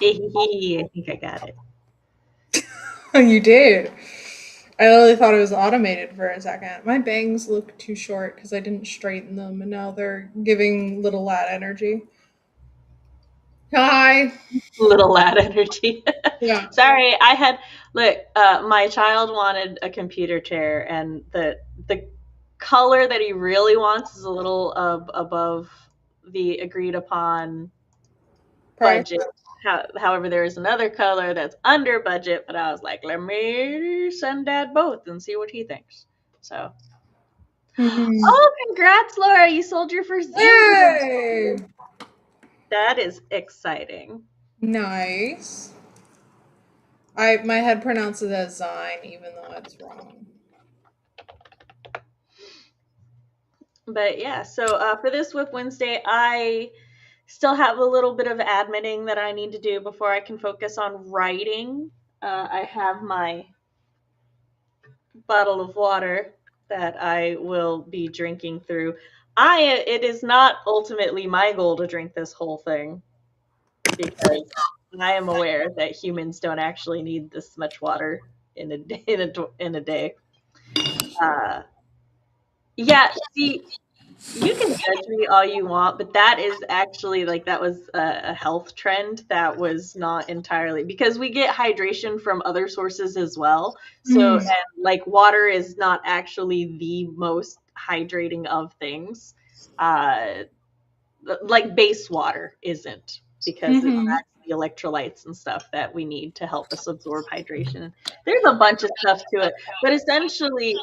I think I got it. You did. I literally thought it was automated for a second. My bangs look too short because I didn't straighten them, and now they're giving little lad energy. Hi. Little lad energy. Yeah. Sorry, look. My child wanted a computer chair, and the color that he really wants is a little above the agreed upon Price. budget. However, there is another color that's under budget, but I was like, let me send Dad both and see what he thinks. So, Mhm. oh, congrats, Laura! You sold your first zine. Yay! That is exciting. Nice. My head pronounces it as Zine, even though it's wrong. But yeah, so for this WIP Wednesday, I still have a little bit of adminning that I need to do before I can focus on writing. I have my bottle of water that I will be drinking through. It is not ultimately my goal to drink this whole thing because I am aware that humans don't actually need this much water in a day. Uh, yeah, see, you can judge me all you want, but that is actually like that was a health trend that was not entirely because we get hydration from other sources as well. So, Mm. and like water is not actually the most hydrating of things. Uh, like base water isn't because it Hmm. lacks the electrolytes and stuff that we need to help us absorb hydration. There's a bunch of stuff to it, but essentially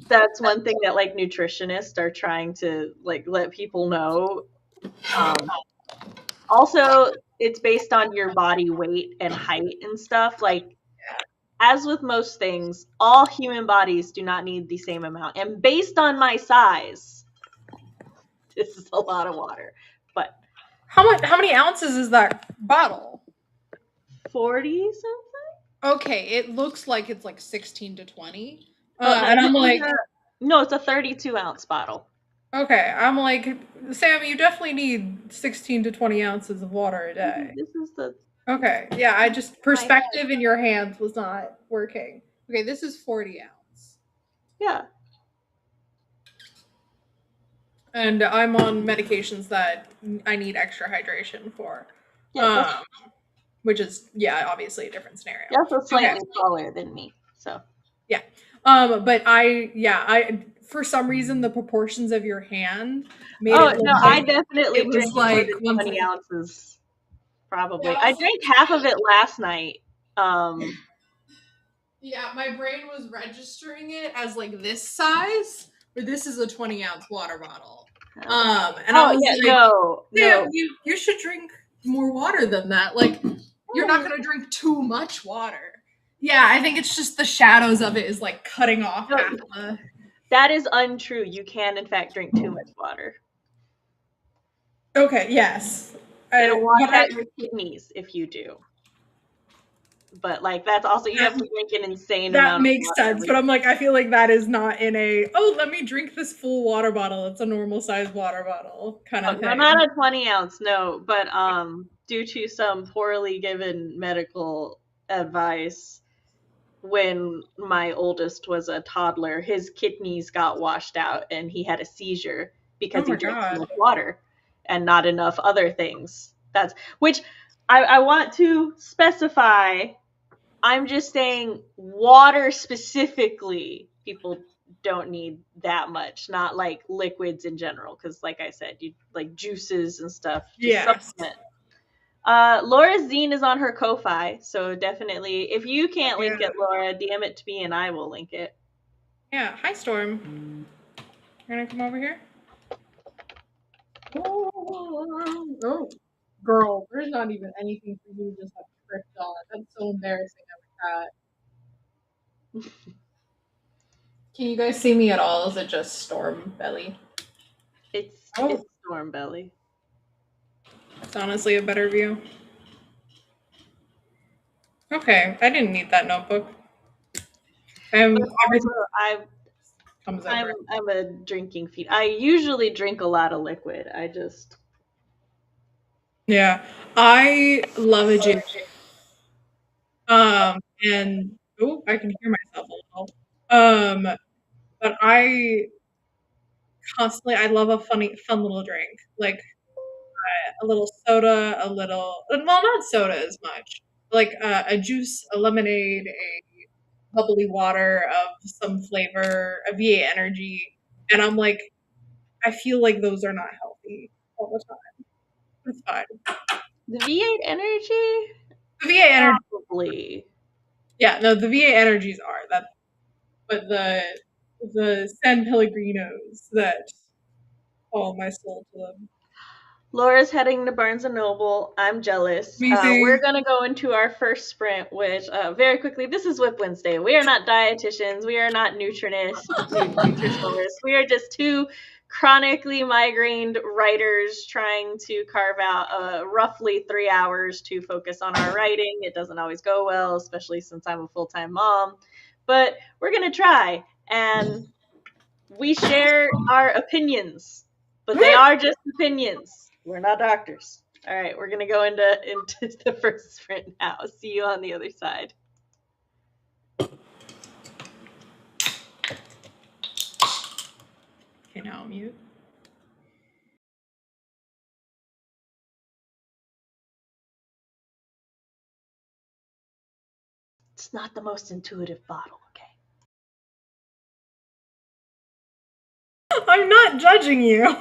that's one thing that like nutritionists are trying to like let people know. Um, Also, it's based on your body weight and height and stuff. Like as with most things, all human bodies do not need the same amount. And based on my size, this is a lot of water. But How much? How many ounces is that bottle? 40 something? Okay, it looks like it's like 16 to 20. Oh, no, And I'm like, no, it's a 32-ounce bottle. okay, I'm like, Sam, you definitely need 16 to 20 ounces of water a day. This is the Okay, yeah, I just my head. perspective in your hands was not working. Okay, this is 40 ounce. Yeah. And I'm on medications that I need extra hydration for. Yeah, Um, which is, yeah, obviously a different scenario. you're also Okay, slightly taller than me. So yeah. But I for some reason the proportions of your hand made oh it no, look I like it definitely was drink more like than one 20 second. ounces. Yeah, Probably. I drank half of it last night. yeah, my brain was registering it as like this size, but this is a 20-ounce water bottle. And I Oh was yeah, like, Sam, no. you should drink more water than that. Like, you're not gonna drink too much water. Yeah, I think it's just the shadows of it is like cutting off No, half the. that is untrue. You can in fact drink too much water. Okay, yes. It'll But wash out your kidneys if you do. But like that's also you that, have to drink an insane that amount of makes water sense. every But I'm like, I feel like that is not in a, oh, let me drink this full water bottle. It's a normal size water bottle kind oh, of no, thing. not a 20 ounce, no. But due to some poorly given medical advice, when my oldest was a toddler, his kidneys got washed out and he had a seizure Oh because he my drank too god. much water and not enough other things. That's which I want to specify. I'm just saying water specifically, people don't need that much, not like liquids in general. Because, like I said, you like juices and stuff, just Yes. supplement. Laura's zine is on her Ko-fi, so definitely, if you can't Yeah. link it, Laura, DM it to me and I will link it. Yeah. Hi, Storm. You're gonna come over here? Oh, girl, there's not even anything for you to just have tripped on. That's so embarrassing of a cat. Can you guys see me at all? Is it just Storm Belly? It's Oh, Storm Belly. it's honestly a better view. Okay, I didn't need that notebook. But Everything also, comes over. I'm a drinking feed. I usually drink a lot of liquid. I just Yeah. I love a juice. And oh, I can hear myself a little. But I love a fun little drink. Like a little soda, a little, well, not soda as much. Like a juice, a lemonade, a bubbly water of some flavor, a VA energy. And I'm like, I feel like those are not healthy all the time. It's fine. The V8 energy? The VA energy, Probably. yeah, no, the VA energies are that, but the San Pellegrinos that call my soul to them. Laura's heading to Barnes and Noble. I'm jealous. We're Amazing. gonna go into our first sprint, which very quickly. This is WIP Wednesday. We are not dietitians. We are not nutritionists. We are just two chronically migrained writers trying to carve out roughly 3 hours to focus on our writing. It doesn't always go well, especially since I'm a full time mom. But we're gonna try, and we share our opinions, but they are just opinions. We're not doctors. All right, we're gonna go into the first sprint now. See you on the other side. Okay, now I'm mute. It's not the most intuitive bottle, okay? I'm not judging you.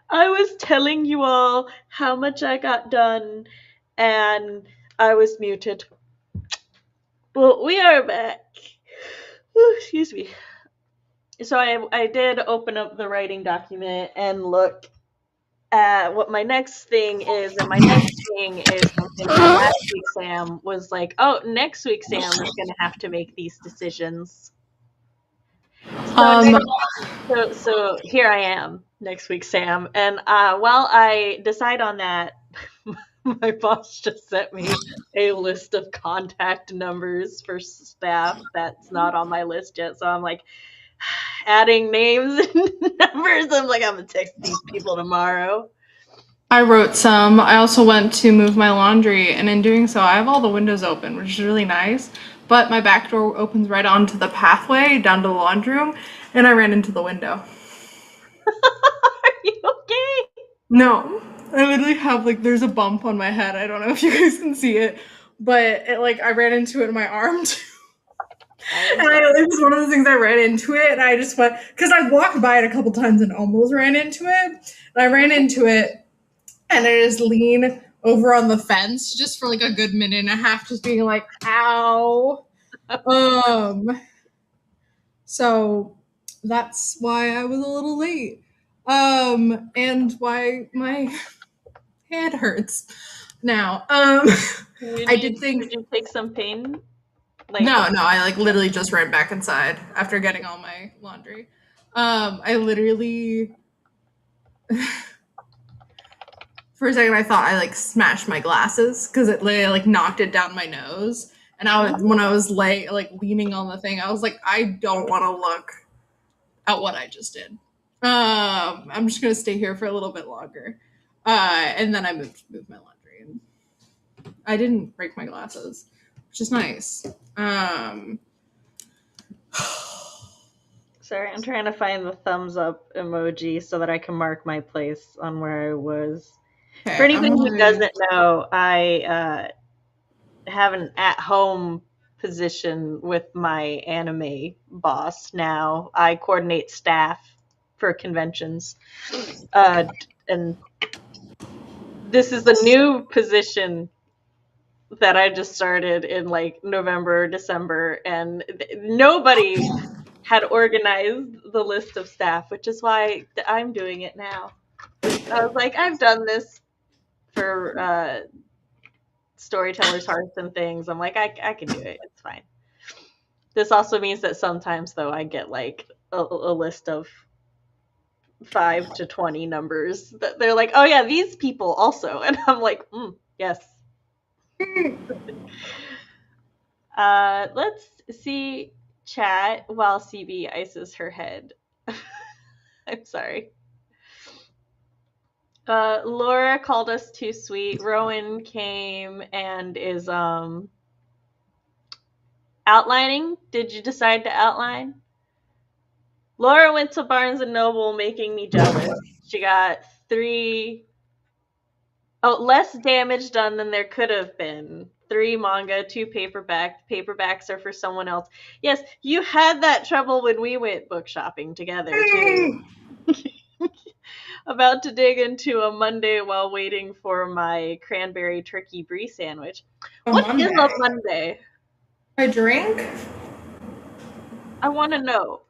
I was telling you all how much I got done, and I was muted. Well, we are back. Ooh, excuse me. So I did open up the writing document and look at what my next thing is, and my next thing is something that last week Sam was like, "Oh, next week Sam is going to have to make these decisions." So Um, next, so here I am next week, Sam, and while I decide on that, my boss just sent me a list of contact numbers for staff that's not on my list yet. So I'm like adding names and numbers. I'm like, I'm gonna text these people tomorrow. I wrote some. I also went to move my laundry, and in doing so, I have all the windows open, which is really nice. But my back door opens right onto the pathway down to the laundry room, and I ran into the window. Are you okay? No, I literally have like there's a bump on my head. I don't know if you guys can see it, but I ran into it in my arm too. And it was one of the things I ran into it, and I just went because I walked by it a couple times and almost ran into it. And I ran into it, and I just lean over on the fence just for like a good minute and a half, just being like, "Ow." So that's why I was a little late. And why my hand hurts now. I did think Did you take some pain? no, I like literally just ran back inside after getting all my laundry. I literally for a second I thought I like smashed my glasses because it like knocked it down my nose. And when I was leaning on the thing, I was like, I don't want to look at what I just did. I'm just gonna stay here for a little bit longer. And then I moved my laundry, and I didn't break my glasses, which is nice. Sorry, I'm trying to find the thumbs up emoji so that I can mark my place on where I was. Okay, For anybody who doesn't know, I have an at-home position with my anime boss now. I coordinate staff for conventions, and this is a new position that I just started in like November, December, and nobody had organized the list of staff, which is why I'm doing it now. I was like, I've done this for Storytellers Hearth and things. I'm like, I can do it. It's fine. This also means that sometimes, though, I get like a list of 5 to 20 numbers that they're like, oh yeah, these people also, and I'm like, yes. Let's see chat while CB ices her head. I'm sorry. Laura called us too sweet. Rowan came and is outlining. Did you decide to outline? Laura went to Barnes and Noble, making me jealous. She got less damage done than there could have been. 3 manga, 2 paperback. Paperbacks are for someone else. Yes, you had that trouble when we went book shopping together too. About to dig into a Monday while waiting for my cranberry turkey brie sandwich. What is a Monday? A drink? I want to know.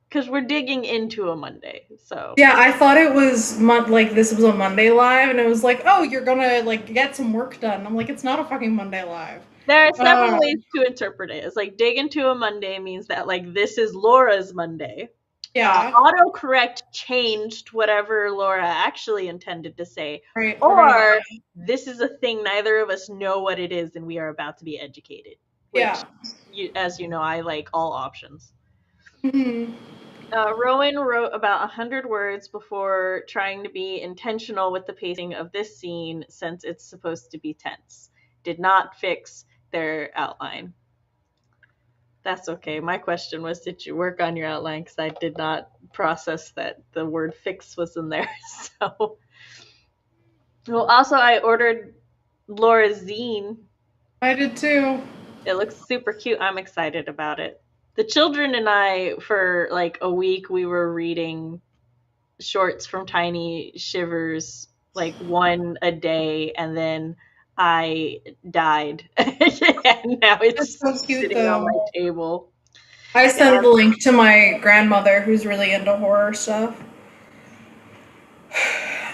Because we're digging into a Monday, so. Yeah, I thought it was like this was a Monday live, and it was like, oh, you're gonna like get some work done. I'm like, it's not a fucking Monday live. There are several ways to interpret it. It's like dig into a Monday means that like this is Laura's Monday. Yeah. Autocorrect changed whatever Laura actually intended to say. Right. Or this is a thing neither of us know what it is and we are about to be educated. Which, as you know, I like all options. Mm-hmm. Rowan wrote about 100 words before trying to be intentional with the pacing of this scene since it's supposed to be tense. Did not fix their outline. That's okay. My question was, did you work on your outline? Because I did not process that the word fix was in there. So, well, also I ordered Laura's zine. I did too. It looks super cute. I'm excited about it. The children and I, for like a week, we were reading shorts from Tiny Shivers, like one a day, and then I died. And now That's it's so cute sitting on though. my table. I And sent the link to my grandmother who's really into horror stuff.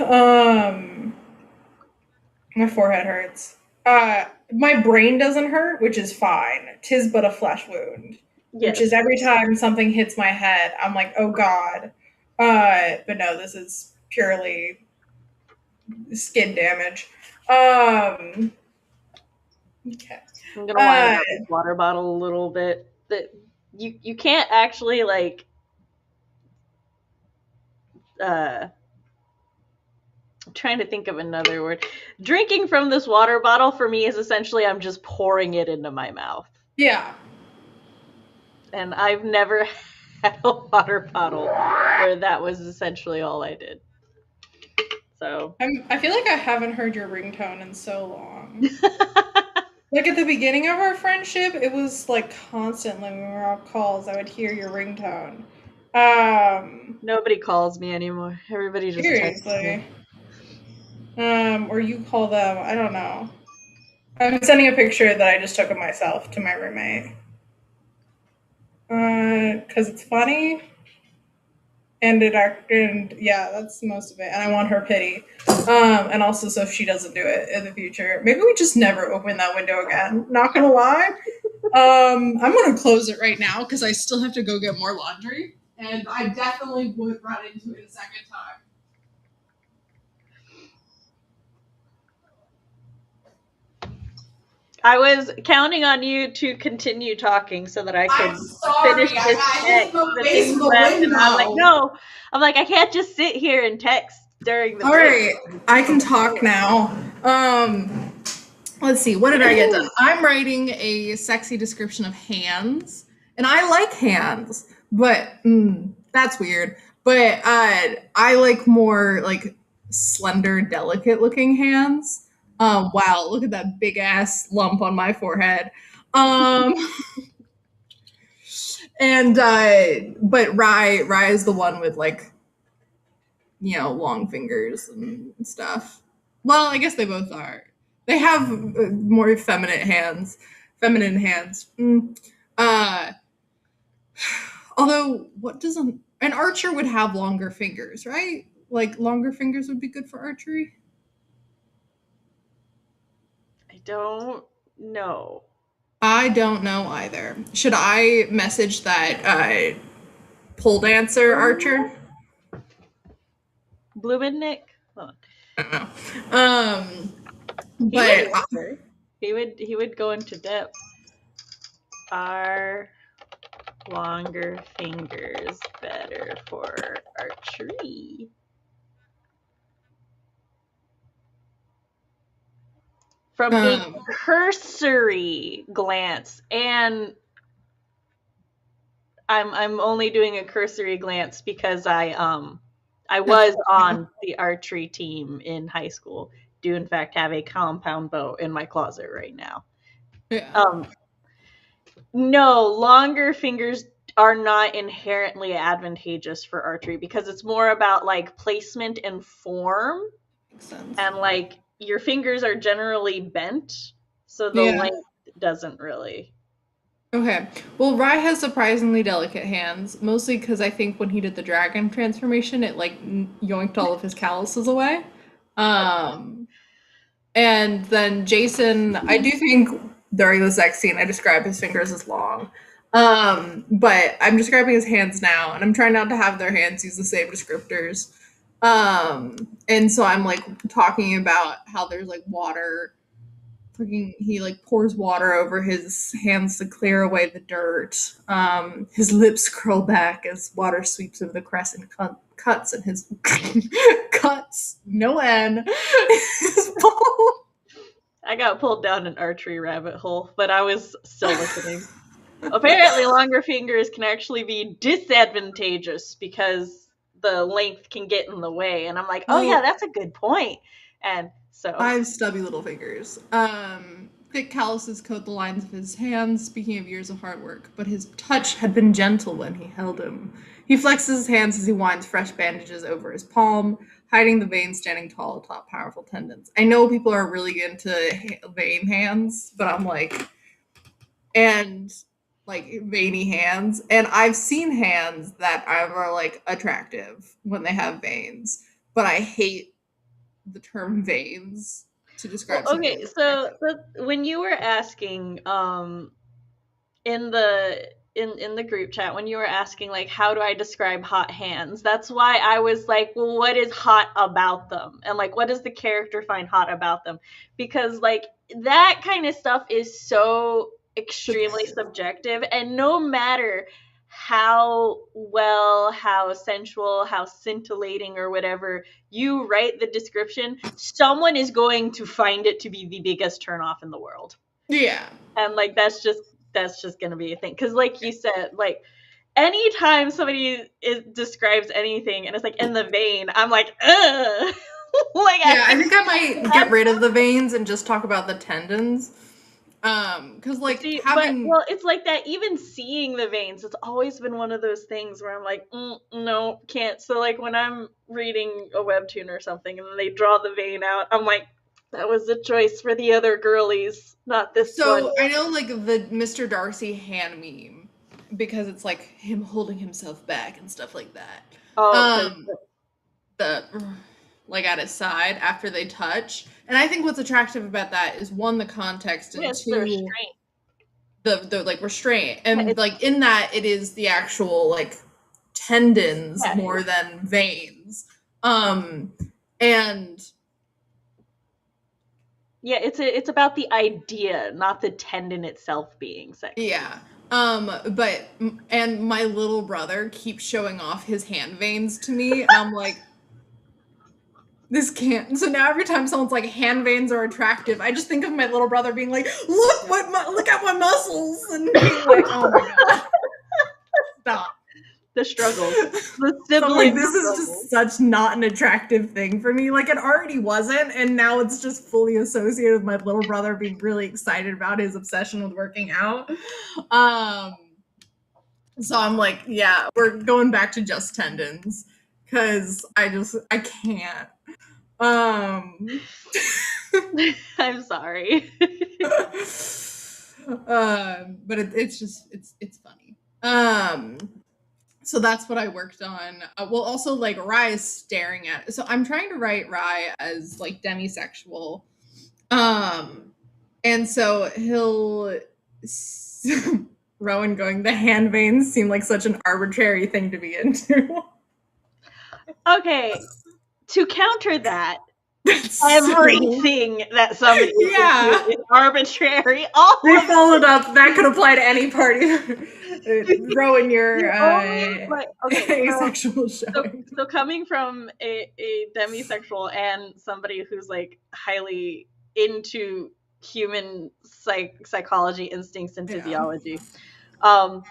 Um, my forehead hurts. My brain doesn't hurt, which is fine. 'Tis but a flesh wound, which is yes, every time something hits my head, I'm like, oh god. But no, this is purely skin damage. Um, okay. I'm gonna whine Uh, about this water bottle a little bit. That you can't actually like I'm trying to think of another word. Drinking from this water bottle for me is essentially I'm just pouring it into my mouth. yeah. And I've never had a water bottle where that was essentially all I did. So I feel like I haven't heard your ringtone in so long. Like at the beginning of our friendship, it was like constantly when we were on calls, I would hear your ringtone. nobody calls me anymore. Everybody just texts me. Seriously. Or you call them, I don't know. I'm sending a picture that I just took of myself to my roommate. Because it's funny. And yeah, that's most of it. And I want her pity. And also so if she doesn't do it in the future. Maybe we just never open that window again. Not gonna lie. I'm gonna close it right now because I still have to go get more laundry. And I definitely would run into it a second time. I was counting on you to continue talking so that I I'm could finish sorry. this I text. hit the The face things of the left, and I'm like, window. no. I'm like, I can't just sit here and text during the All break. right, I can talk now. Let's see. What did I get done? I'm writing a sexy description of hands, and I like hands, but that's weird. But I like more like slender, delicate looking hands. Wow, look at that big ass lump on my forehead. Um, and but Rye is the one with like long fingers and stuff. Well, I guess they both are. They have more feminine hands. Uh, although, what doesn't an archer would have longer fingers, right? Like longer fingers would be good for archery. I don't know. I don't know either. Should I message that pole dancer archer? Blumennick? Hold on. I don't know. He would But answer. He would go into depth. Are longer fingers better for archery? From a um, cursory glance, and I'm only doing a cursory glance because I that's was on the archery team in high school. Do in fact have a compound bow in my closet right now. yeah. Um, no, longer fingers are not inherently advantageous for archery because it's more about like placement and form, Makes sense. and like your fingers are generally bent, so the Yeah. length doesn't really. Okay. Well, Rye has surprisingly delicate hands, mostly because I think when he did the dragon transformation, it like yoinked all of his calluses away. Um, and then Jason, I do think during the sex scene, I describe his fingers as long. But I'm describing his hands now, and I'm trying not to have their hands use the same descriptors. And so I'm like talking about how there's like water he like pours water over his hands to clear away the dirt. His lips curl back as water sweeps over the crescent cuts and his cuts no end. His ball. I got pulled down an archery rabbit hole, but I was still listening. Apparently, longer fingers can actually be disadvantageous because the length can get in the way. And I'm like, oh, yeah, Well, that's a good point. And I so, have stubby little fingers. Thick calluses coat the lines of his hands, speaking of years of hard work, but his touch had been gentle when he held him. He flexes his hands as he winds fresh bandages over his palm, hiding the veins standing tall atop powerful tendons. I know people are really into vein hands, but I'm like, and like veiny hands. And I've seen hands that are like attractive when they have veins, but I hate the term veins to describe Well, something okay, that's so attractive. when you were asking in the group chat, when you were asking like how do I describe hot hands, that's why I was like, well, what is hot about them, and like what does the character find hot about them, because like that kind of stuff is so extremely subjective, and no matter how well, how sensual, how scintillating or whatever you write the description, someone is going to find it to be the biggest turnoff in the world. Yeah. And like that's just gonna be a thing, because like you said, like anytime somebody describes anything and it's like in the vein, I'm like, ugh. Like Yeah, I think I might get rid of the veins and just talk about the tendons. Because like see, but having well, it's like that. Even seeing the veins, it's always been one of those things where I'm like, no, can't. So like when I'm reading a webtoon or something and they draw the vein out, I'm like, that was a choice for the other girlies, not this one. so I know like the Mr. Darcy hand meme because it's like him holding himself back and stuff like that. Oh, because Um, the like at his side after they touch, and I think what's attractive about that is one, the context, and it's the two, restraint. the like restraint, Yeah, and like in that it is the actual like tendons yeah, more than veins. Um, and yeah, it's about the idea, not the tendon itself being sexy. yeah. But and my little brother keeps showing off his hand veins to me, and I'm like, this can't. So now every time someone's like hand veins are attractive, I just think of my little brother being like, look at my muscles, and being like, oh my god, stop. The struggles, the So I'm like, sibling this is struggles. just such not an attractive thing for me. Like it already wasn't, and now it's just fully associated with my little brother being really excited about his obsession with working out. Um, so I'm like, yeah, we're going back to just tendons because I can't. Um, I'm sorry. but it's just it's funny. So that's what I worked on. Well, also like Rye is staring at. So I'm trying to write Rye as like demisexual, and so he'll Rowan going. The hand veins seem like such an arbitrary thing to be into. Okay, to counter that, That's everything that somebody is yeah. into is arbitrary. All They of followed up. That could apply to any party. Rowan, your the only like okay, asexual so showing. so coming from a demisexual and somebody who's like highly into human psychology, instincts, and Yeah. physiology, um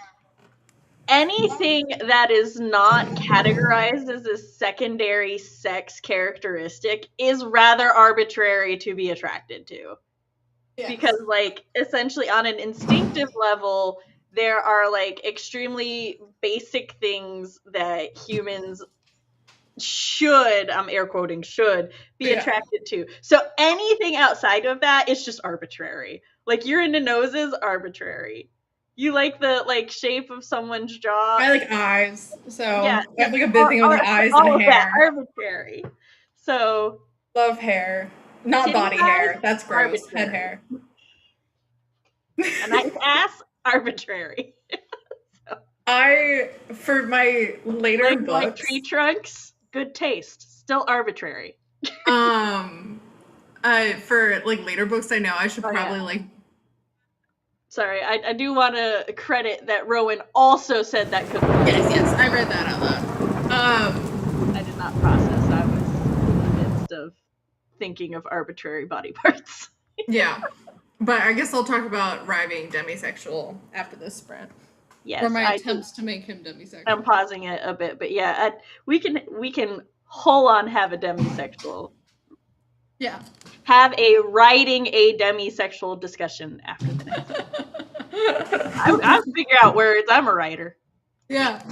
anything that is not categorized as a secondary sex characteristic is rather arbitrary to be attracted to. Yes. Because like essentially on an instinctive level, there are like extremely basic things that humans should, I'm air quoting, should be Yeah. attracted to. So anything outside of that is just arbitrary. Like you're into noses, arbitrary. You like the like shape of someone's jaw. I like eyes, so Yeah, I have like a big thing with eyes all and of that hair. arbitrary. So Love hair, not titty body size, hair. That's gross. Head arbitrary. hair. A nice ass, arbitrary. I for my later Like books. tree trunks, good taste, still arbitrary. For like later books, I know I should probably like. Sorry, I do want to credit that Rowan also said that could. Yes, I read that out loud. I did not process. I was in the midst of thinking of arbitrary body parts. Yeah, but I guess I'll talk about Rye being demisexual after this sprint. Yes, or my attempts to make him demisexual. I'm pausing it a bit, but yeah, we can whole on have a demisexual. Yeah. Have a writing a demisexual discussion after the next. I figure out words. I'm a writer. Yeah.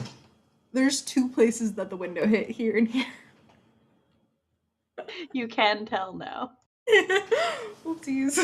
There's two places that the window hit, here and here. You can tell now. Oopsies.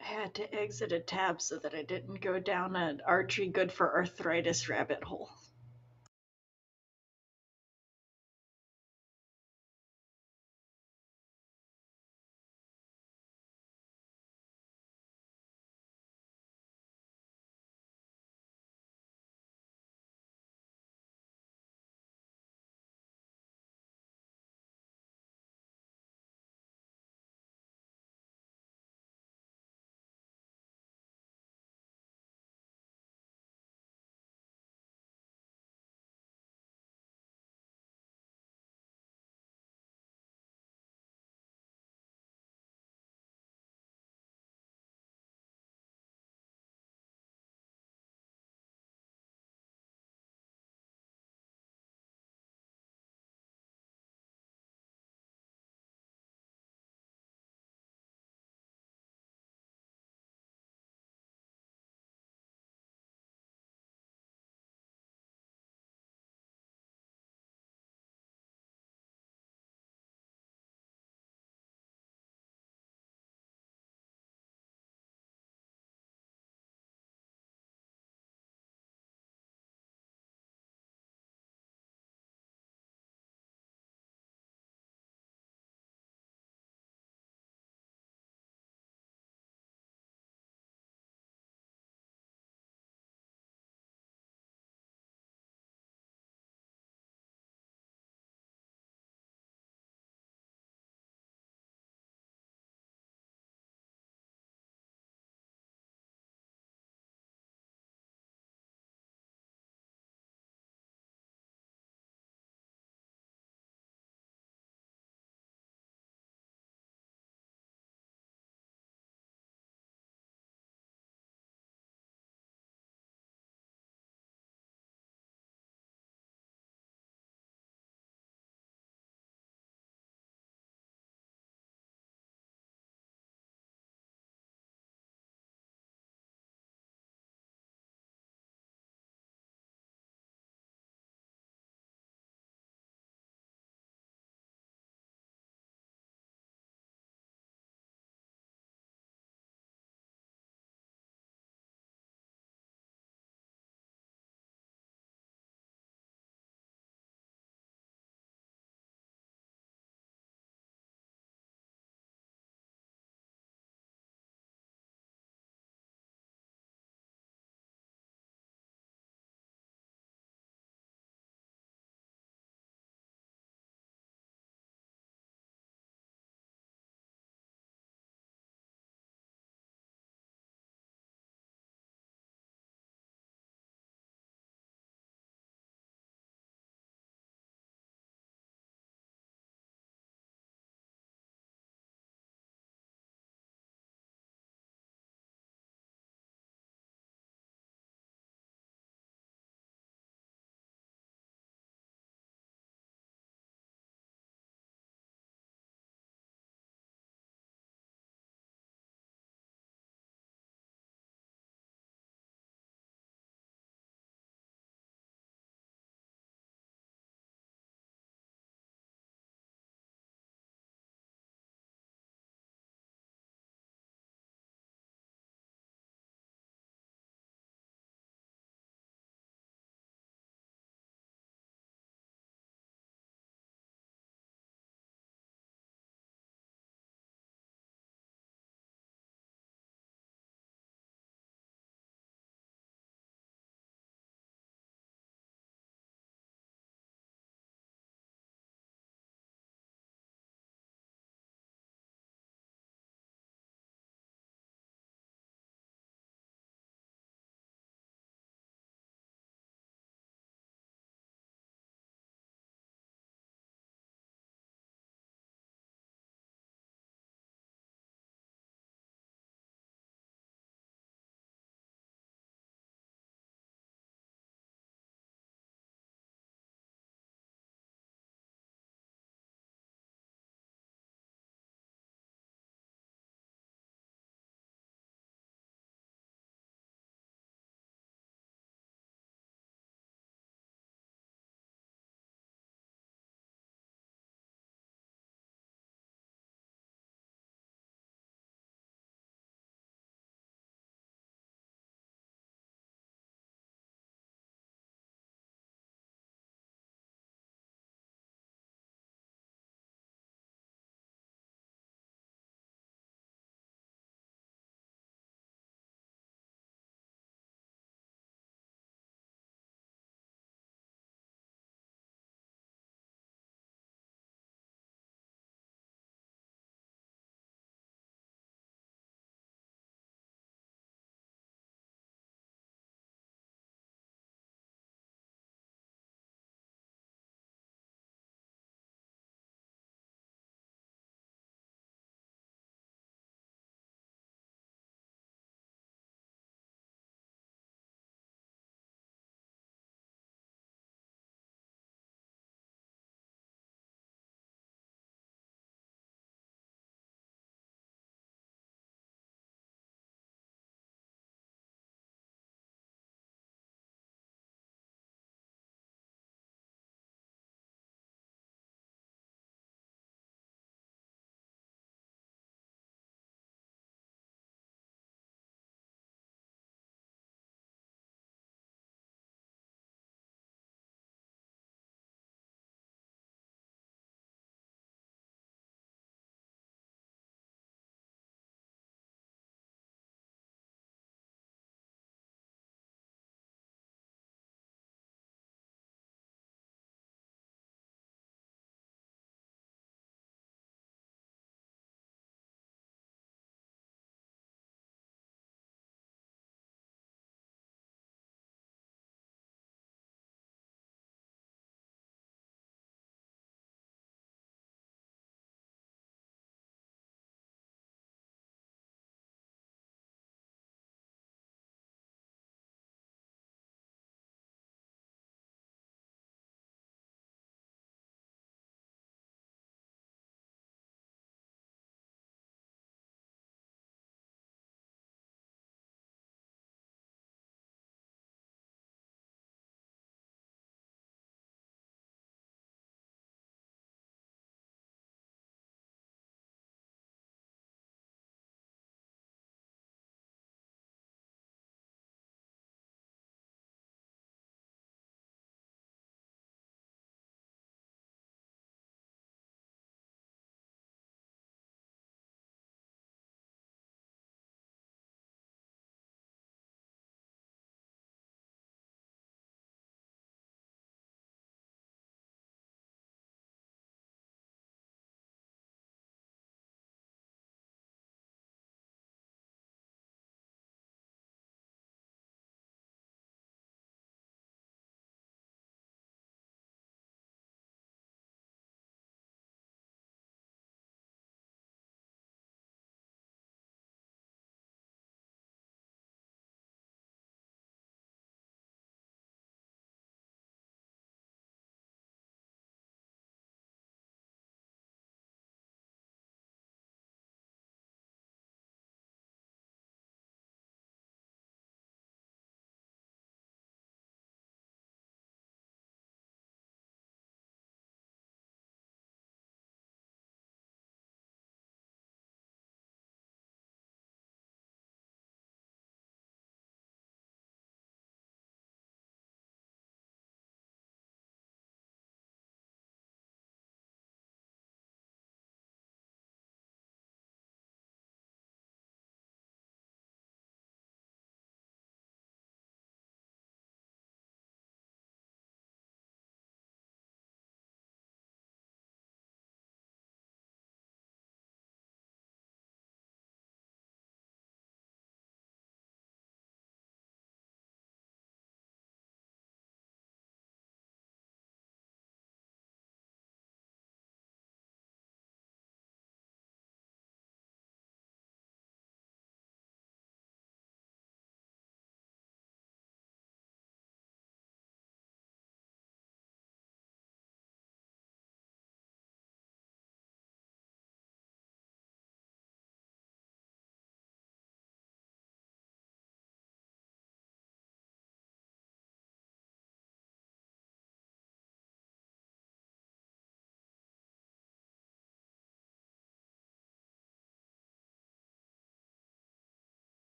I had to exit a tab so that I didn't go down an archery good for arthritis rabbit hole.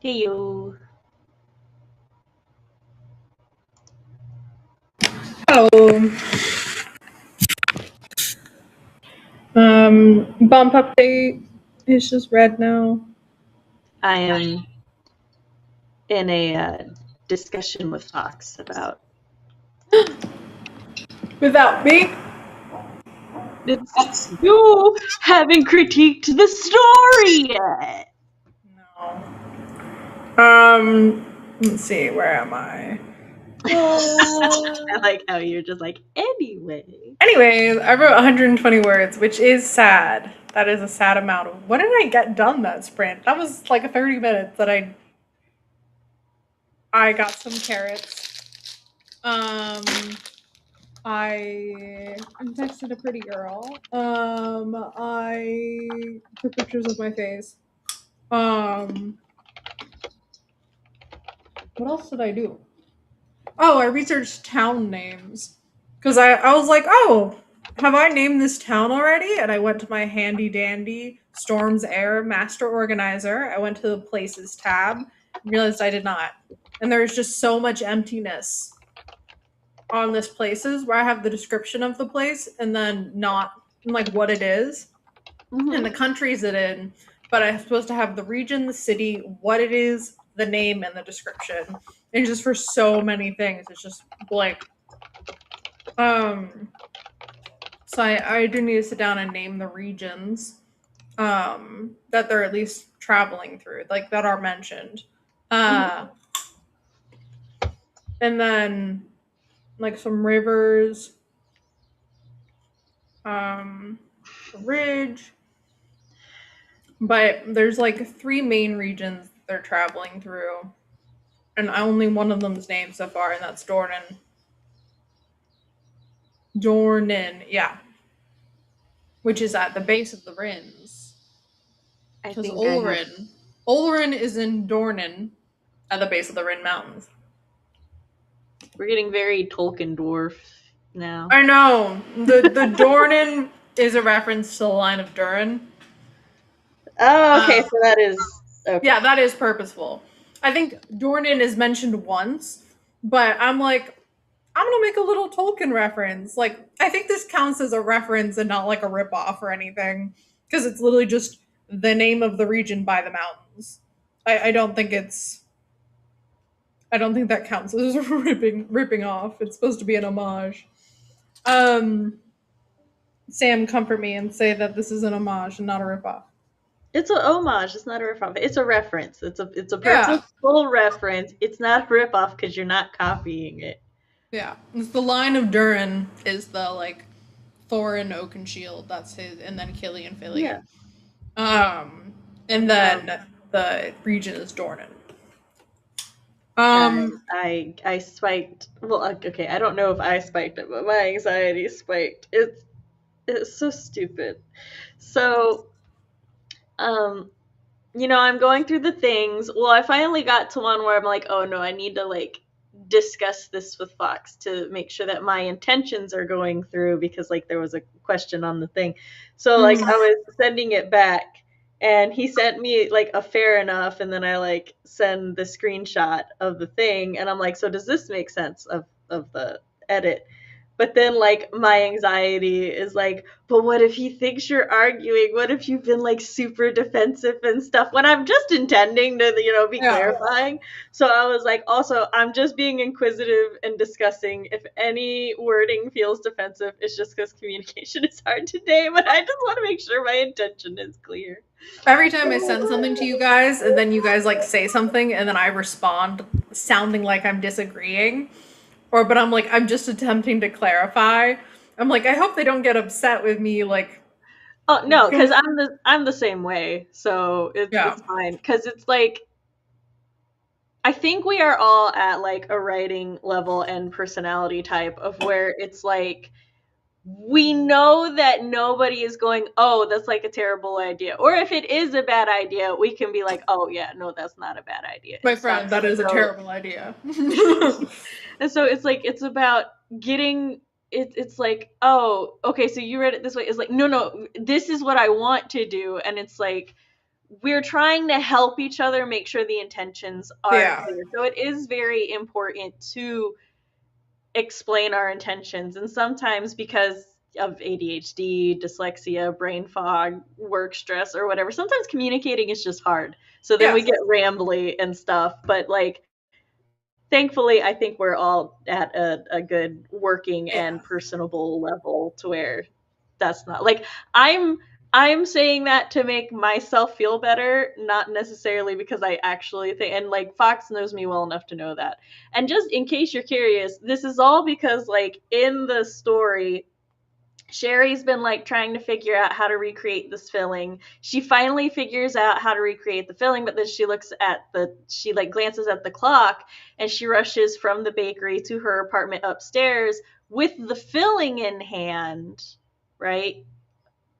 Hey yo. Hello. Bump update is just red now. I am in a discussion with Fox about Without me? it's you haven't critiqued the story yet. No. Let's see, where am I? I like how you're just like, anyway. Anyways, I wrote 120 words, which is sad. That is a sad amount of. When did I get done that sprint? That was like 30 minutes that I got some carrots. I texted a pretty girl. I took pictures of my face. What else did I do? Oh, I researched town names. Because I was like, oh, have I named this town already? And I went to my handy dandy Storm's Heir master organizer. I went to the places tab and realized I did not. And there's just so much emptiness on this places where I have the description of the place and then not like what it is and the countries it in. But I'm supposed to have the region, the city, what it is, the name, and the description. And just for so many things, it's just blank. So I do need to sit down and name the regions that they're at least traveling through, like that are mentioned. And then like some rivers, a ridge. But there's like 3 main regions they're traveling through. And only one of them's named so far, and that's Dornan. Dornan, yeah. Which is at the base of the Rins. Because Olrin is in Dornan at the base of the Rin Mountains. We're getting very Tolkien dwarf now. I know. The Dornan is a reference to the line of Durin. Oh, okay, so that is okay. Yeah, that is purposeful. I think Dornan is mentioned once, but I'm like, I'm gonna make a little Tolkien reference. Like, I think this counts as a reference and not like a ripoff or anything, because it's literally just the name of the region by the mountains. I don't think it's. I don't think that counts as ripping off. It's supposed to be an homage. Sam, comfort me and say that this is an homage and not a ripoff. It's a homage. It's not a ripoff. It's a reference. It's a purposeful reference. It's not a ripoff because you're not copying it. Yeah, it's the line of Durin is the like Thorin Oakenshield. That's his, and then Killian Philly. Yeah. And then the region is Dornan. I spiked. Well, okay. I don't know if I spiked it, but my anxiety spiked. It's so stupid. So, I'm going through the things. Well, I finally got to one where I'm like, oh no, I need to like discuss this with Fox to make sure that my intentions are going through because like there was a question on the thing. So like I was sending it back and he sent me like a fair enough and then I like send the screenshot of the thing and I'm like, so does this make sense of the edit? But then, like, my anxiety is like, but what if he thinks you're arguing? What if you've been, like, super defensive and stuff when I'm just intending to, be clarifying? So I was like, also, I'm just being inquisitive and discussing. If any wording feels defensive, it's just because communication is hard today, but I just want to make sure my intention is clear. Every time I send something to you guys, and then you guys, like, say something, and then I respond sounding like I'm disagreeing, but I'm like, I'm just attempting to clarify. I'm like, I hope they don't get upset with me, like. Oh no, because I'm the same way, so it's fine. Because it's like, I think we are all at like a writing level and personality type of where it's like we know that nobody is going, oh, that's like a terrible idea. Or if it is a bad idea, we can be like, oh yeah, no, that's not a bad idea. My friend, that is a terrible idea. And so it's like, it's about getting, it's like, oh, okay, so you read it this way. It's like, no, this is what I want to do. And it's like, we're trying to help each other make sure the intentions are clear. So it is very important to explain our intentions. And sometimes because of ADHD, dyslexia, brain fog, work stress, or whatever, sometimes communicating is just hard. So then we get rambly and stuff. But like, thankfully, I think we're all at a good working and personable level to where that's not like I'm saying that to make myself feel better, not necessarily because I actually think, and like Fox knows me well enough to know that. And just in case you're curious, this is all because like in the story, Sherry's been like trying to figure out how to recreate this filling. She finally figures out how to recreate the filling, but then she like glances at the clock and she rushes from the bakery to her apartment upstairs with the filling in hand, right?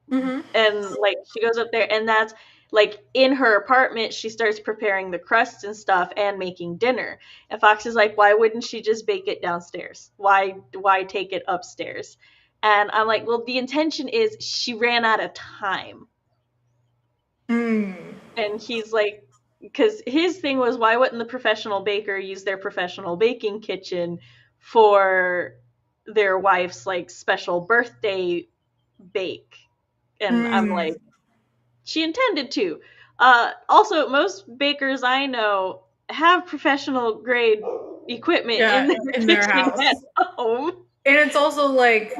Mm-hmm. And like she goes up there and that's like in her apartment she starts preparing the crust and stuff and making dinner. And Fox is like, why wouldn't she just bake it downstairs? Why take it upstairs? And I'm like, well, the intention is she ran out of time. And he's like, because his thing was, why wouldn't the professional baker use their professional baking kitchen for their wife's like special birthday bake? And I'm like, she intended to. Also, most bakers I know have professional grade equipment in their kitchen house at home. And it's also like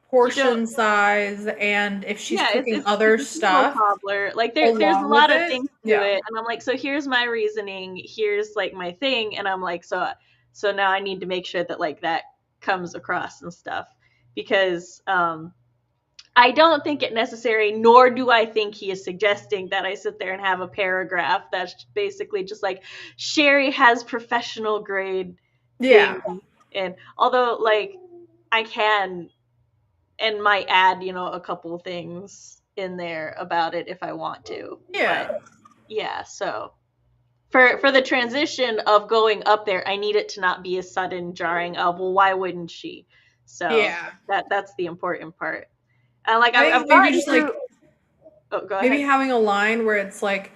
portion size, and if she's cooking other stuff, cobbler. Like there's a lot of things to it, and I'm like, so here's my reasoning. Here's like my thing, and I'm like, so now I need to make sure that like that comes across and stuff because I don't think it necessary, nor do I think he is suggesting that I sit there and have a paragraph that's basically just like Sherry has professional grade things. And although like I can and might add, a couple things in there about it if I want to. But yeah, so for the transition of going up there, I need it to not be a sudden jarring of, well, why wouldn't she? So that's the important part. And like I've maybe just through... go ahead. Maybe having a line where it's like,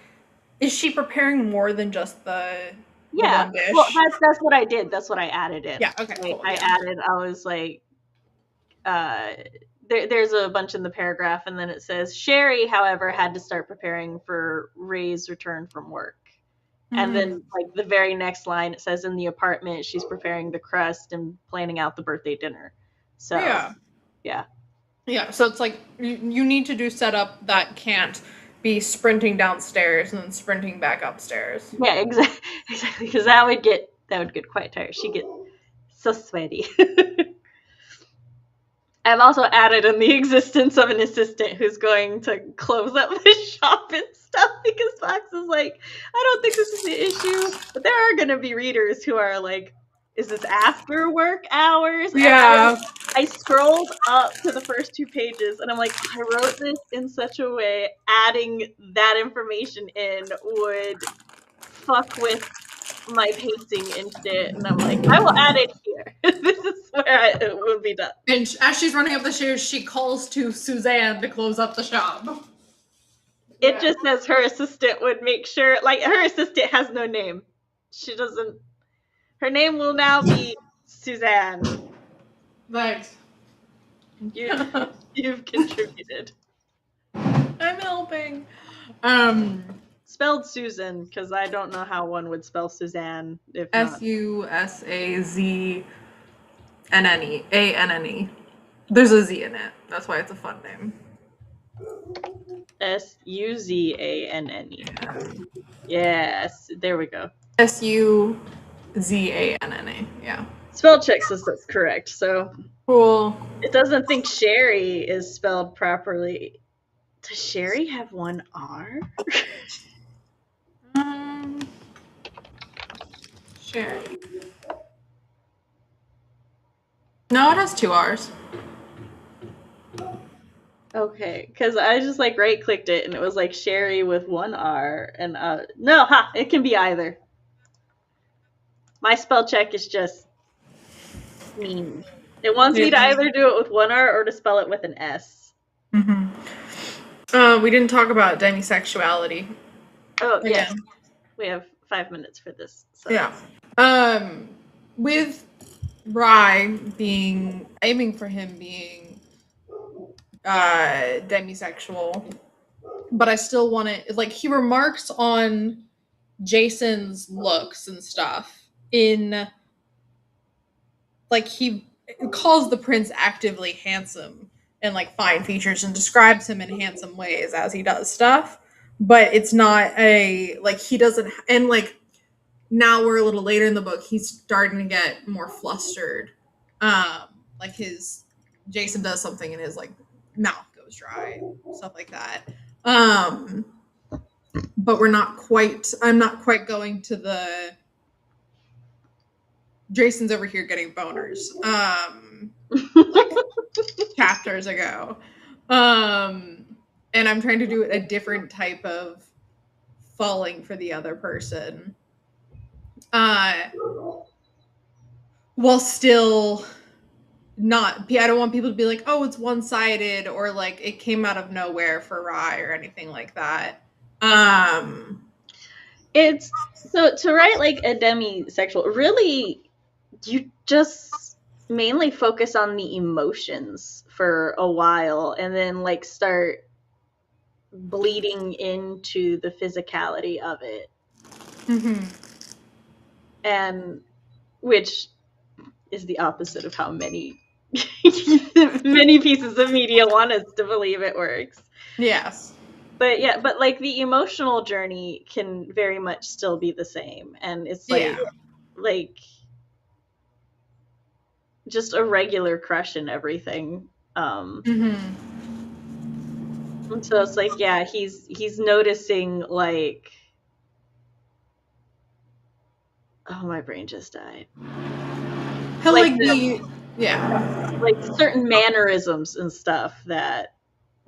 is she preparing more than just the one dish? Well, that's what I did. That's what I added in. Yeah, okay. Like, cool. I was like, there's a bunch in the paragraph, and then it says Sherry, however, had to start preparing for Ray's return from work. And then like the very next line, it says in the apartment, she's preparing the crust and planning out the birthday dinner. So yeah, so it's like you need to do setup that can't be sprinting downstairs and then sprinting back upstairs. Yeah, exactly, because that would get quite tired. She'd get so sweaty. I've also added in the existence of an assistant who's going to close up the shop and stuff because Fox is like, I don't think this is the issue, but there are going to be readers who are like, is this after work hours? Yeah. I scrolled up to the first 2 pages and I'm like, I wrote this in such a way, adding that information in would fuck with my pacing and shit. And I'm like, I will add it here. This is where it will be done. And as she's running up the stairs, she calls to Suzanne to close up the shop. It just says her assistant would make sure, like, her assistant has no name. She doesn't. Her name will now be Suzanne. Thanks. You've contributed. I'm helping. Spelled Susan, because I don't know how one would spell Suzanne if not. Susazzanne. There's a Z in it. That's why it's a fun name. Suzanne. Yes, there we go. Suzanne. Yeah. Spell check says that's correct, so cool. It doesn't think Sherry is spelled properly. Does Sherry have 1 R? Sherry. No, it has 2 R's. Okay, because I just like right clicked it and it was like Sherry with 1 R and no, it can be either. My spell check is just mean. It wants me to either do it with 1 R or to spell it with an S. We didn't talk about demisexuality Oh yes, again. we have 5 minutes for this. So Yeah. With Rye being aiming for him being demisexual, but I still want to like he remarks on Jason's looks and stuff in like he calls the prince actively handsome and like fine features and describes him in handsome ways as he does stuff, but it's not a like he doesn't and like now we're a little later in the book he's starting to get more flustered, um like his Jason does something and his like mouth goes dry, stuff like that. um but I'm not quite going to the Jason's over here getting boners like chapters ago. Um and I'm trying to do a different type of falling for the other person. Uh while still not I don't want people to be like, "Oh, it's one-sided," or like it came out of nowhere for Rye or anything like that. Um it's so to write like a demisexual, really, you just mainly focus on the emotions for a while and then like start bleeding into the physicality of it. mhm. And which is the opposite of how many many pieces of media want us to believe it works. Yes. But yeah, but like the emotional journey can very much still be the same, and it's Yeah. like just a regular crush and everything. Mhm. And so it's like, yeah, he's noticing like, oh, my brain just died. He'll Like like be yeah. like certain mannerisms and stuff that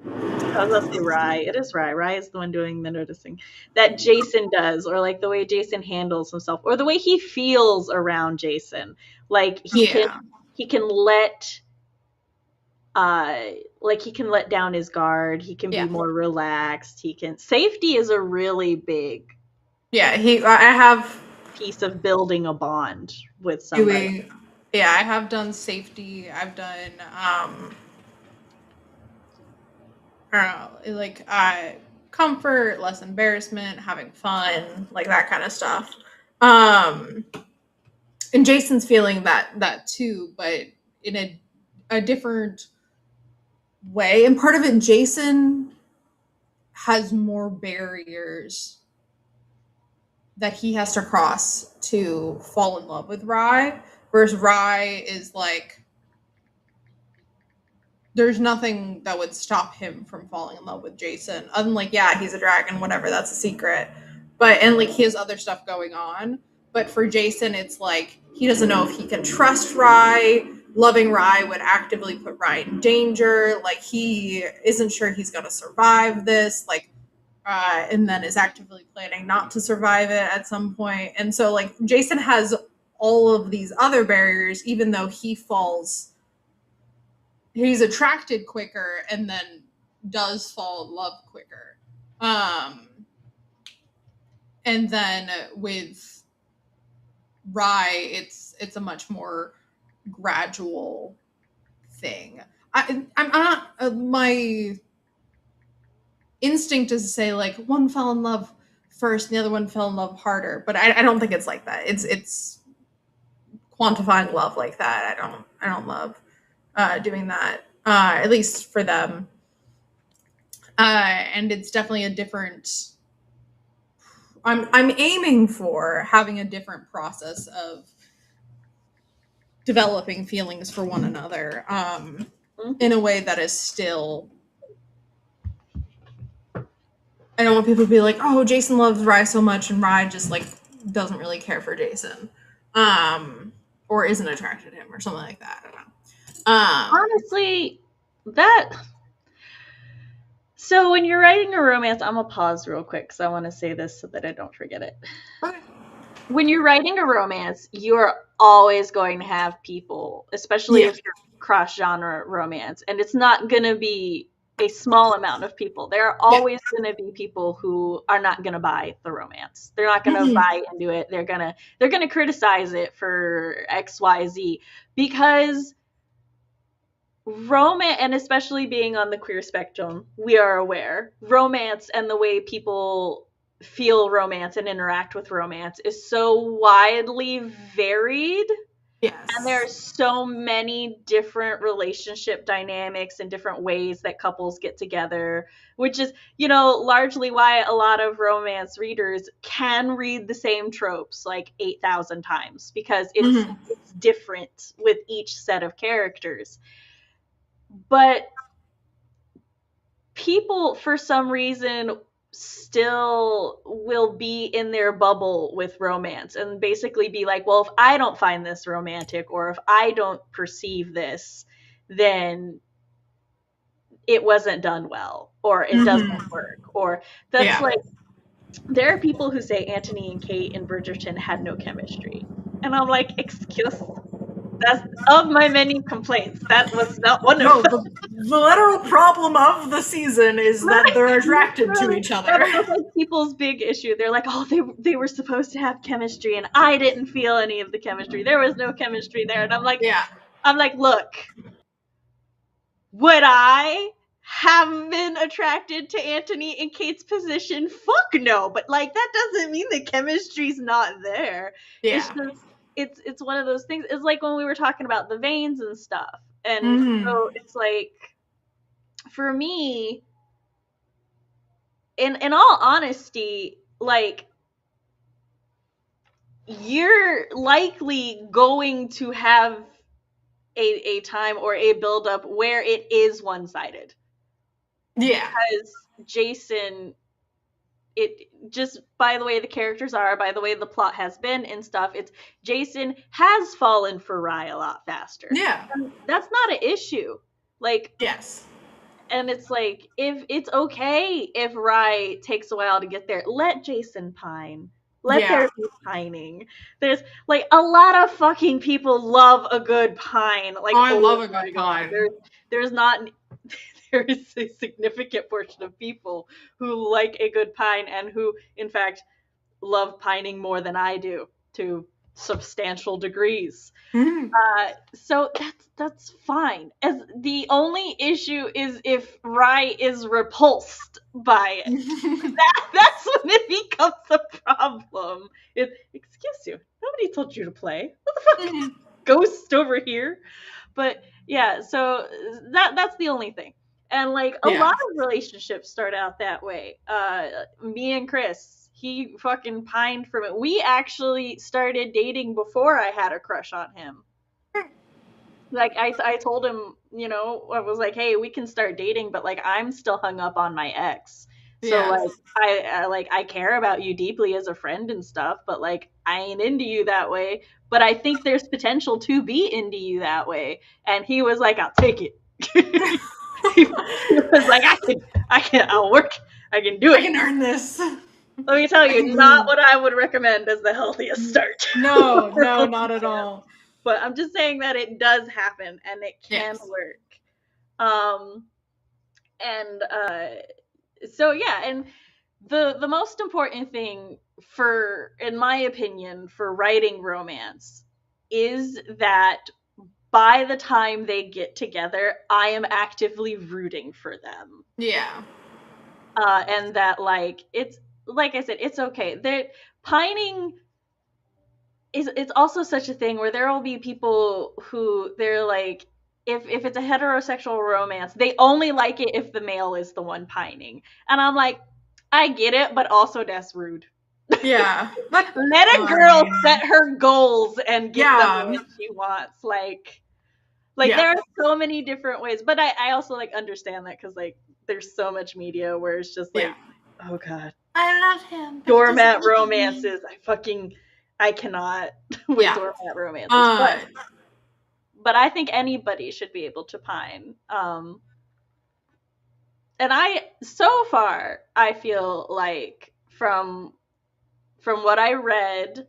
I was gonna say Rye. It is Rye. Rye is the one doing the noticing that Jason does, or like the way Jason handles himself, or the way he feels around Jason. Like Yeah. he can let uh like he can let down his guard. He can be Yeah. more relaxed. He can safety is a really big Yeah, I have piece of building a bond with somebody. doing yeah, I have done safety. I've done I don't know, like comfort, less embarrassment, having fun, like that kind of stuff. Um and Jason's feeling that too, but in a different way. And part of it Jason has more barriers that he has to cross to fall in love with Rye, whereas Rye is like there's nothing that would stop him from falling in love with Jason. Other than like, yeah, he's a dragon, whatever, that's a secret. But and like he has other stuff going on. But for Jason, it's like he doesn't know if he can trust Rye. Loving Rye would actively put Rye in danger. Like he isn't sure he's gonna survive this. Like and then is actively planning not to survive it at some point. And so like Jason has all of these other barriers, even though he's attracted quicker and then does fall in love quicker. Um, and then with Rye, it's a much more gradual thing. I'm not my instinct is to say like one fell in love first and the other one fell in love harder, but I don't think it's like that. It's quantifying love like that. I don't love doing that. At least for them. And it's definitely a different. I'm aiming for having a different process of developing feelings for one another, Mhm. in a way that is still. I don't want people to be like, "Oh, Jason loves Rye so much, and Rye just like doesn't really care for Jason, or isn't attracted to him, or something like that." I don't know. Honestly, that so when you're writing a romance, I'm gonna pause real quick because I want to say this so that I don't forget it. Okay. When you're writing a romance, you're always going to have people, especially Yeah. if you're cross genre romance, and it's not gonna be a small amount of people. There are always going to be people who are not going to buy the romance. They're not going to buy into it. They're going to criticize it for XYZ, because romance, and especially being on the queer spectrum, we are aware romance and the way people feel romance and interact with romance is so widely varied. And there are Yes. so many different relationship dynamics and different ways that couples get together, which is, largely why a lot of romance readers can read the same tropes like 8,000 times, because it's different with each set of characters. But people, for some reason, still will be in their bubble with romance and basically be like, well, if I don't find this romantic, or if I don't perceive this, then it wasn't done well, or it doesn't work. Or that's Yeah. like, there are people who say Anthony and Kate and Bridgerton had no chemistry. And I'm like, excuse, that's of my many complaints. That was not one of No, them. the literal problem of the season is that they're attracted to each That other. was like people's big issue. They're like, oh, they were supposed to have chemistry, and I didn't feel any of the chemistry. There was no chemistry there, and Yeah. I'm like, look, would I have been attracted to Anthony and Kate's position? Fuck no. But like, that doesn't mean the chemistry's not there. It's Yeah. just, it's one of those things. It's like when we were talking about the veins and stuff, and so it's like, for me, in all honesty, like, you're likely going to have a time or a buildup where it is one-sided, Yeah. because Jason, it just, by the way the characters are, by the way the plot has been and stuff, it's Jason has fallen for Rye a lot faster. Yeah. And that's not an issue. Like, Yes. and it's like, if it's okay if Rye takes a while to get there, let Jason pine. Let Yeah. there be pining. There's like a lot of fucking people love a good pine. Like, Oh, I oh love a my good god, pine. there's not there is a significant portion of people who like a good pine, and who, in fact, love pining more than I do, to substantial degrees. So that's fine. As the only issue is if Rye is repulsed by it. That's when it becomes a problem. Excuse you, nobody told you to play. What the fuck, ghost over here? But yeah, so that's the only thing. And like, a Yeah. lot of relationships start out that way. Me and Chris, he fucking pined from it. We actually started dating before I had a crush on him. Like, I told him, I was like, hey, we can start dating, but like, I'm still hung up on my ex. So Yes. like, I care about you deeply as a friend and stuff, but like, I ain't into you that way. But I think there's potential to be into you that way. And he was like, I'll take it. he was like, I'll work. I can do I it. can earn this. Let me tell I you, can not move. what I would recommend as the healthiest start. No, no, not at all. But I'm just saying that it does happen and it can Yes. work. Um, and so yeah, and the most important thing, for, in my opinion, for writing romance, is that by the time they get together, I am actively rooting for them. Yeah. And that, like, it's like I said, it's okay. They're pining is, it's also such a thing where there will be people who, they're like, if it's a heterosexual romance, they only like it if the male is the one pining. And I'm like, I get it, but also that's rude. Yeah. But Let a girl set her goals and get the yeah. man she wants. Like Yeah. there are so many different ways, but I also like understand that, because like there's so much media where it's just Yeah. like, oh god, I love him. But doormat romances. I cannot with Yeah. doormat romances. Uh But I think anybody should be able to pine. And so far, I feel like from what I read,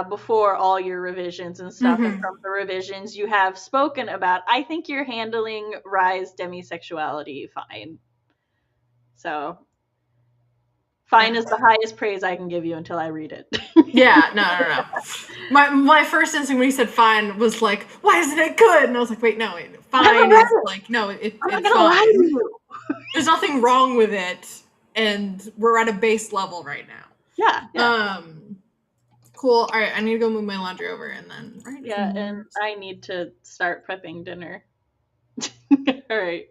before all your revisions and stuff. And from the revisions you have spoken about, I think you're handling Rye's demisexuality fine. So fine is the highest praise I can give you until I read it. Yeah, no. My first instinct when he said fine was like, why isn't it good? And I was like, wait, no, fine is like, no, it's fine. There's nothing wrong with it, and we're at a base level right now. Yeah. Cool. All right, I need to go move my laundry over and then write. Yeah, and I need to start prepping dinner. All right.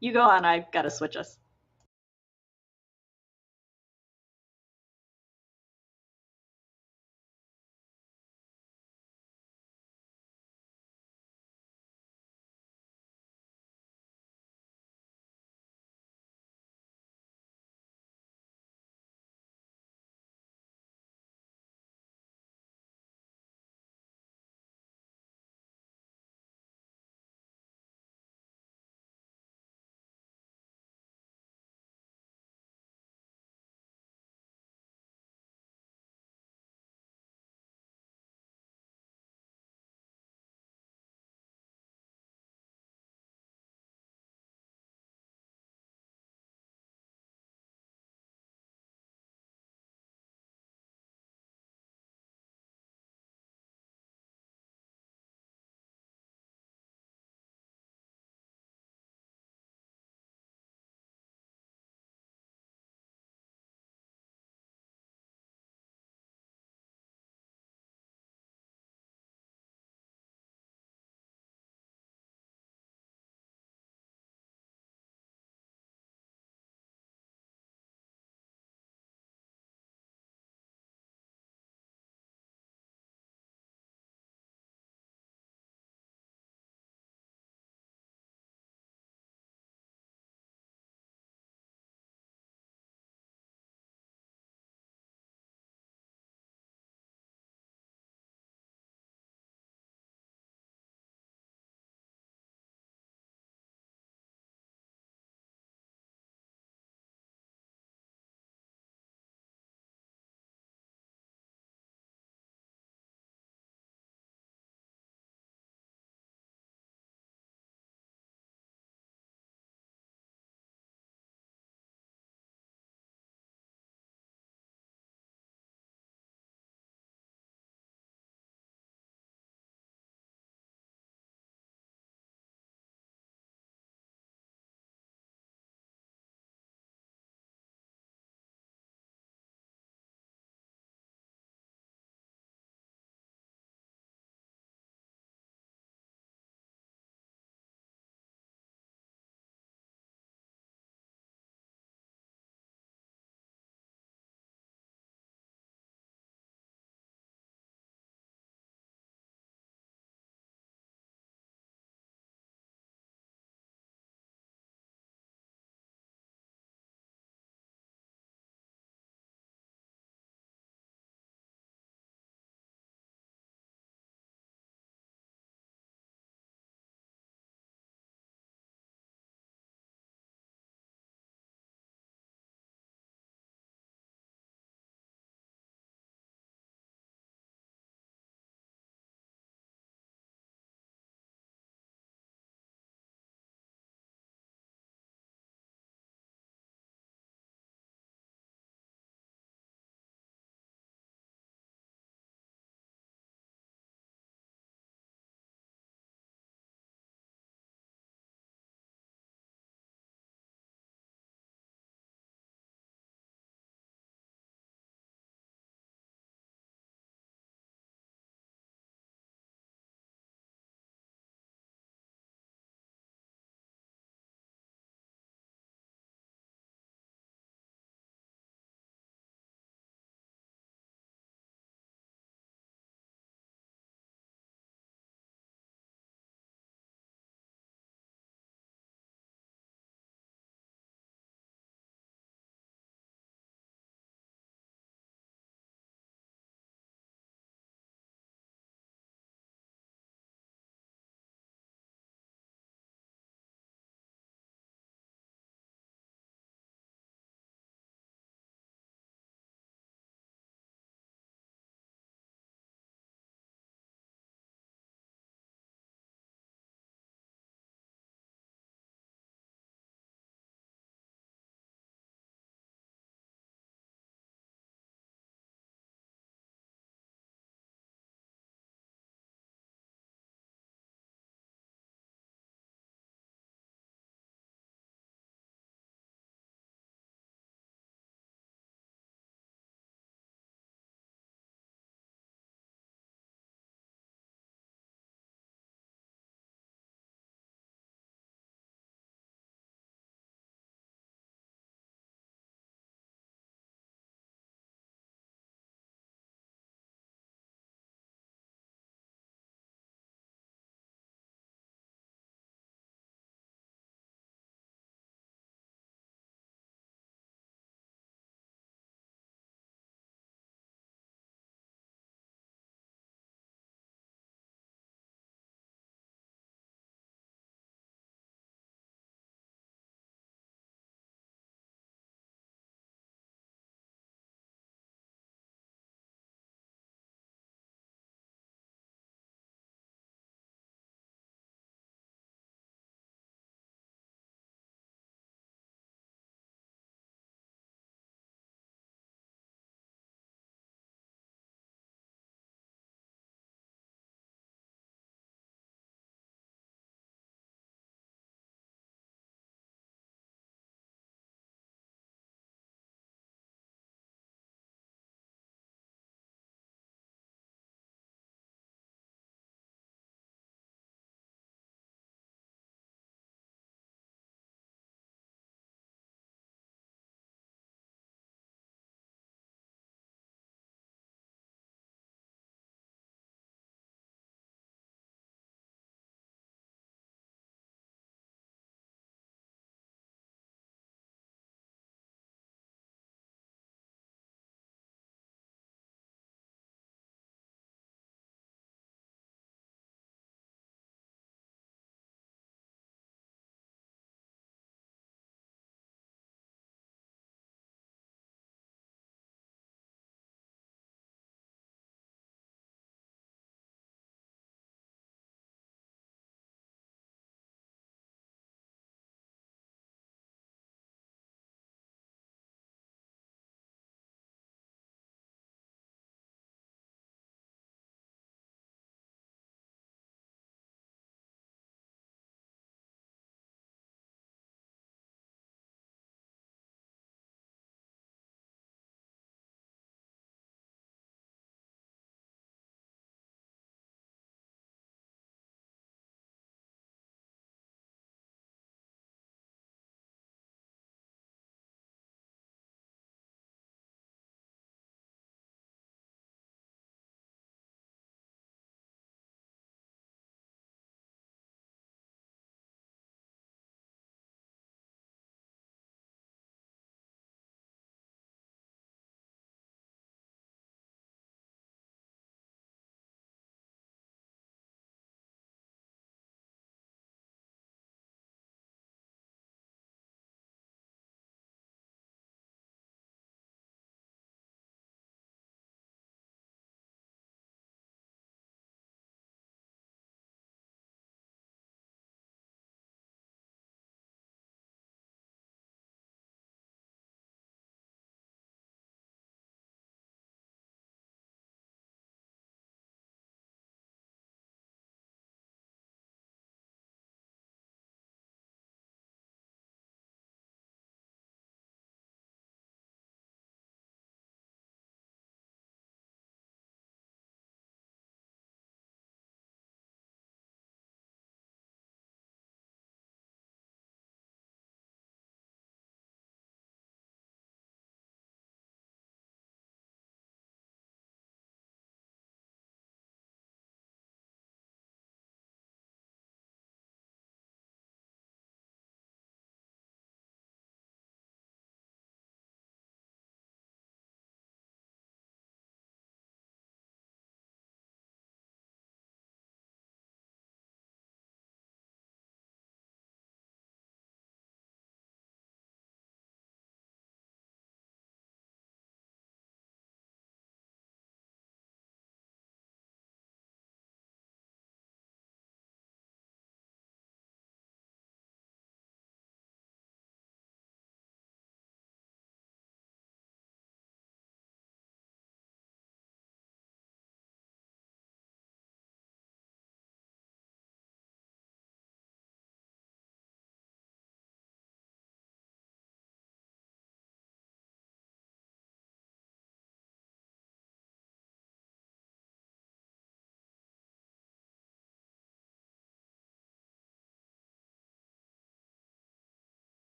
You go on, I gotta switch us.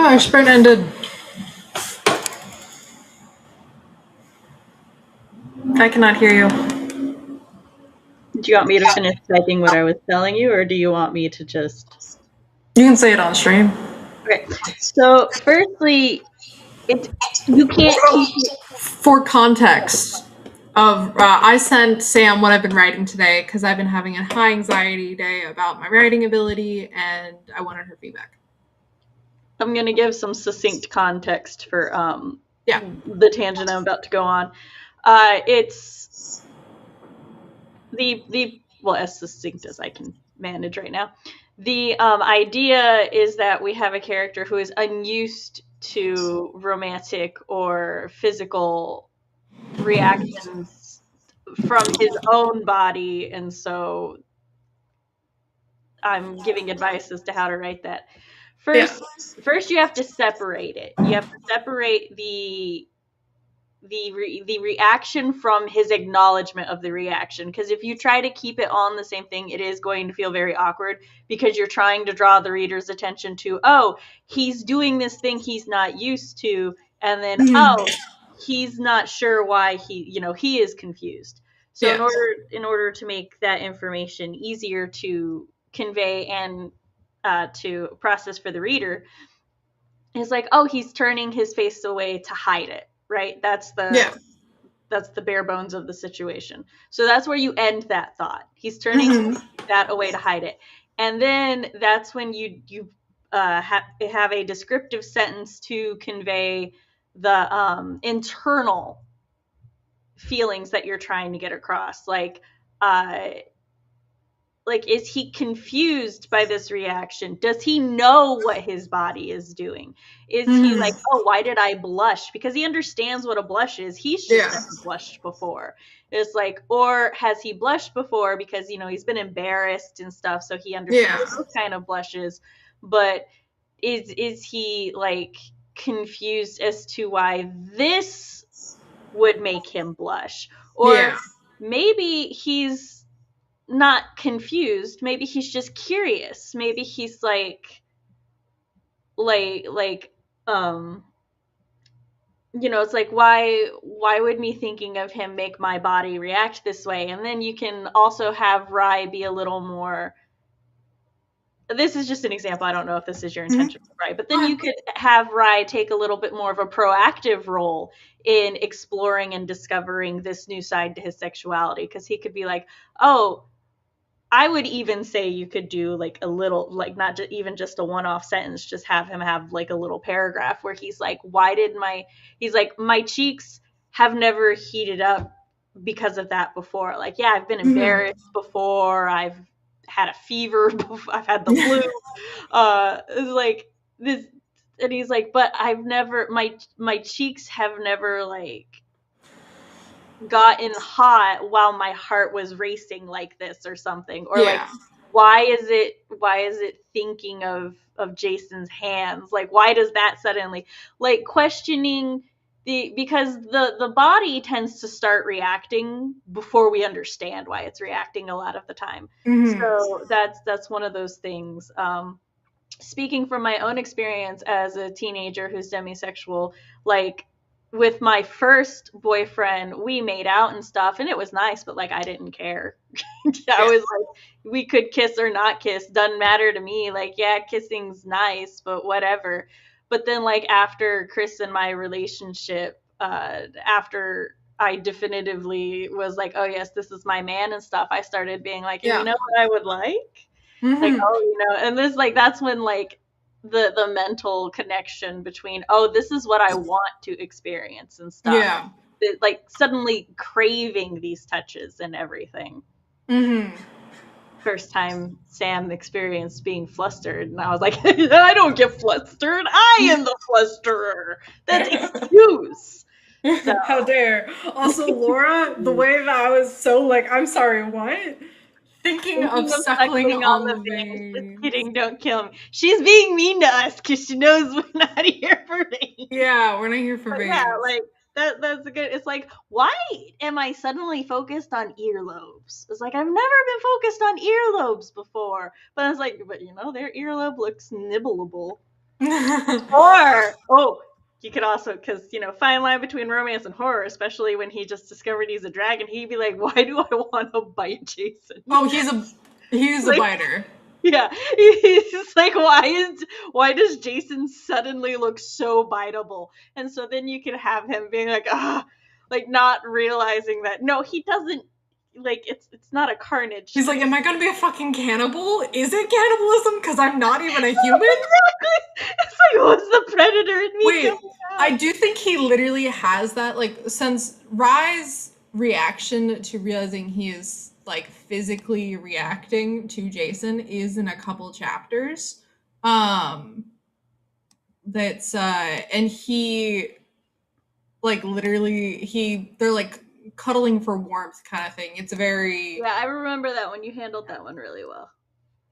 Our sprint ended. I cannot hear you. Do you want me to finish typing what I was telling you, or do you want me to just... You can say it on stream. Okay. So, firstly, you can't keep it... For context, I sent Sam what I've been writing today because I've been having a high anxiety day about my writing ability, and I wanted her feedback. I'm going to give some succinct context for Yeah. the tangent I'm about to go on. It's well, as succinct as I can manage right now. The idea is that we have a character who is unused to romantic or physical reactions from his own body, and so I'm giving advice as to how to write that. First, you have to separate it. You have to separate the reaction from his acknowledgement of the reaction, because if you try to keep it on the same thing, it is going to feel very awkward, because you're trying to draw the reader's attention to, oh, he's doing this thing he's not used to, and then oh, he's not sure why he is confused. So in order to make that information easier to convey and to process for the reader, it's like, oh, he's turning his face away to hide it, right? That's the bare bones of the situation. So that's where you end that thought. He's turning that away to hide it. And then that's when you have a descriptive sentence to convey the internal feelings that you're trying to get across. Like, is he confused by this reaction? Does he know what his body is doing? Is he like, oh, why did I blush? Because he understands what a blush is. He's just never blushed before. It's like, or has he blushed before because, he's been embarrassed and stuff, so he understands those kind of blushes. But is he, like, confused as to why this would make him blush? Or maybe he's not confused, maybe he's just curious, maybe he's like it's like, why would me thinking of him make my body react this way? And then you can also have Rye be a little more, this is just an example, I don't know if this is your intention, right? But then you could have Rye take a little bit more of a proactive role in exploring and discovering this new side to his sexuality, because he could be like, oh, I would even say you could do like a little, like, not even just a one-off sentence, just have him have like a little paragraph where he's like, he's like, my cheeks have never heated up because of that before. Like, yeah, I've been embarrassed before. I've had a fever before. I've had the flu. It's like this. And he's like, but I've never, my cheeks have never like gotten hot while my heart was racing like this or something. Or like, why is it thinking of Jason's hands? Like, why does that suddenly, like, questioning because the body tends to start reacting before we understand why it's reacting a lot of the time. So that's one of those things. Speaking from my own experience as a teenager who's demisexual, like, with my first boyfriend, we made out and stuff, and it was nice, but like, I didn't care. I was like, we could kiss or not kiss, doesn't matter to me. Like, yeah, kissing's nice, but whatever. But then, like, after Chris and my relationship, after I definitively was like, oh yes, this is my man and stuff, I started being like, you know what I would like? Like, oh, and this, like, that's when, like, the mental connection between, oh, this is what I want to experience and stuff. Like, suddenly craving these touches and everything. First time Sam experienced being flustered, and I was like, I don't get flustered. I am the flusterer. That's excuse. So. How dare. Also, Laura, the way that I was so like, I'm sorry, what? Thinking of suckling on the veins. Just kidding, don't kill me. She's being mean to us because she knows we're not here for veins. Yeah, we're not here for veins. Yeah, like, that's a good, it's like, why am I suddenly focused on earlobes? It's like, I've never been focused on earlobes before. But I was like, but their earlobe looks nibbleable. Or, oh, you could also, because, fine line between romance and horror, especially when he just discovered he's a dragon, he'd be like, why do I want to bite Jason? Oh, he's a Like, biter. yeah, he's like, why does Jason suddenly look so biteable? And so then you can have him being like, like not realizing that no, he doesn't, like it's not a carnage. He's like, am I gonna be a fucking cannibal? Is it cannibalism? Because I'm not even a human? Exactly. It's like, what's the predator in me Wait, coming I out? do think he literally has that, like, since Rye's reaction to realizing he is, like, physically reacting to Jason is in a couple chapters. Um, that's, and he, like, literally, they're, like, cuddling for warmth kind of thing. It's very, Yeah, I remember that one. You handled that one really well.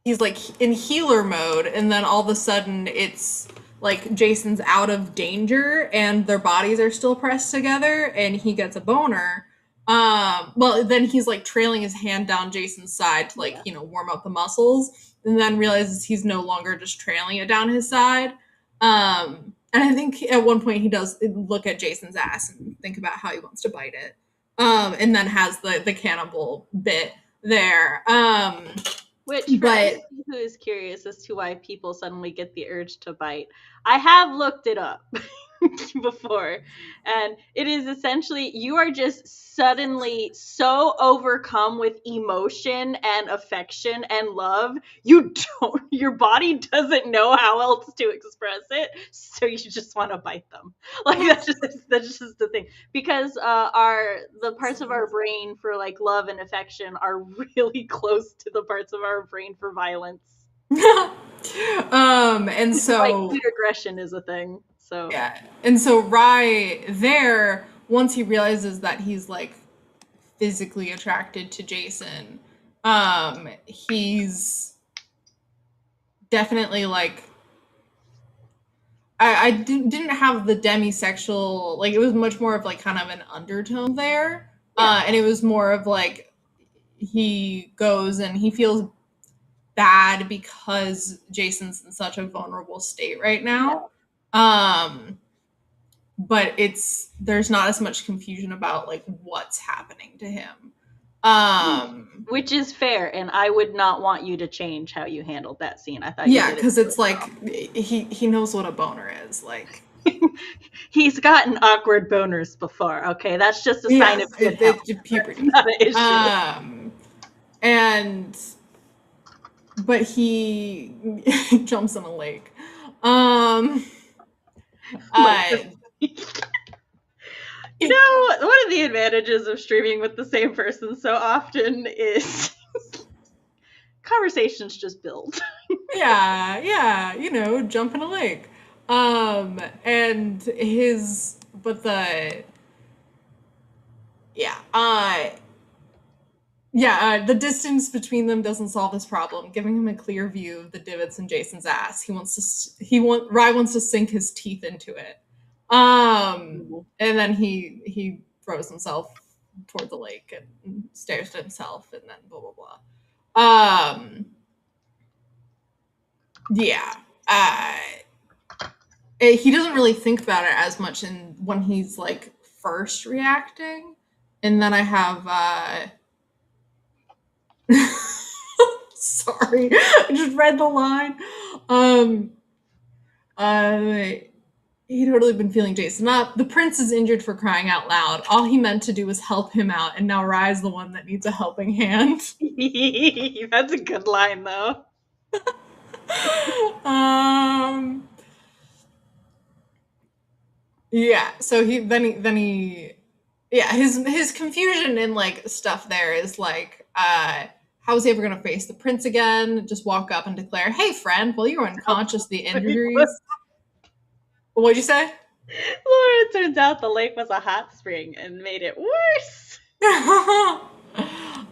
he's like in healer mode, and then all of a sudden it's like Jason's out of danger and their bodies are still pressed together and he gets a boner. Well, then he's like trailing his hand down Jason's side to, like, Yeah. warm up the muscles, and then realizes he's no longer just trailing it down his side. And I think at one point he does look at Jason's ass and think about how he wants to bite it. And then has the cannibal bit there. Which, for But anybody who is curious as to why people suddenly get the urge to bite, I have looked it up before. And it is essentially you are just suddenly so overcome with emotion and affection and love, your body doesn't know how else to express it, so you just want to bite them. Like that's just the thing. Because the parts of our brain for like love and affection are really close to the parts of our brain for violence. And Like so food aggression is a thing. So yeah, and so Rye there, once he realizes that he's like physically attracted to Jason, he's definitely like, I didn't have the demisexual, like, it was much more of like kind of an undertone there. yeah. And it was more of like he goes and he feels bad because Jason's in such a vulnerable state right Yeah. now. But there's not as much confusion about like what's happening to him. Which is fair, and I would not want you to change how you handled that scene. I thought you Yeah, did it because really it's like well. he knows what a boner is. Like, He's gotten awkward boners before. Okay, that's just a sign yeah, of good health. it's That's puberty. not an issue. And but he jumps in a lake. Um, Like, uh, one of the advantages of streaming with the same person so often is conversations just build. yeah, jump in a lake. And yeah, the distance between them doesn't solve his problem, giving him a clear view of the divots in Jason's ass. Rye wants to sink his teeth into it. And then he throws himself toward the lake and stares at himself, and then blah blah blah. Yeah. He doesn't really think about it as much when he's like first reacting, and then I have sorry, I just read the line. He'd totally been feeling Jason up. The prince is injured, for crying out loud. All he meant to do was help him out, and now Rye's the one that needs a helping hand. That's a good line, though. Yeah. So his confusion and like stuff there is like, how is he ever gonna face the prince again? Just walk up and declare, "Hey, friend, while you were unconscious, the injuries." What'd you say? Well, it turns out the lake was a hot spring and made it worse.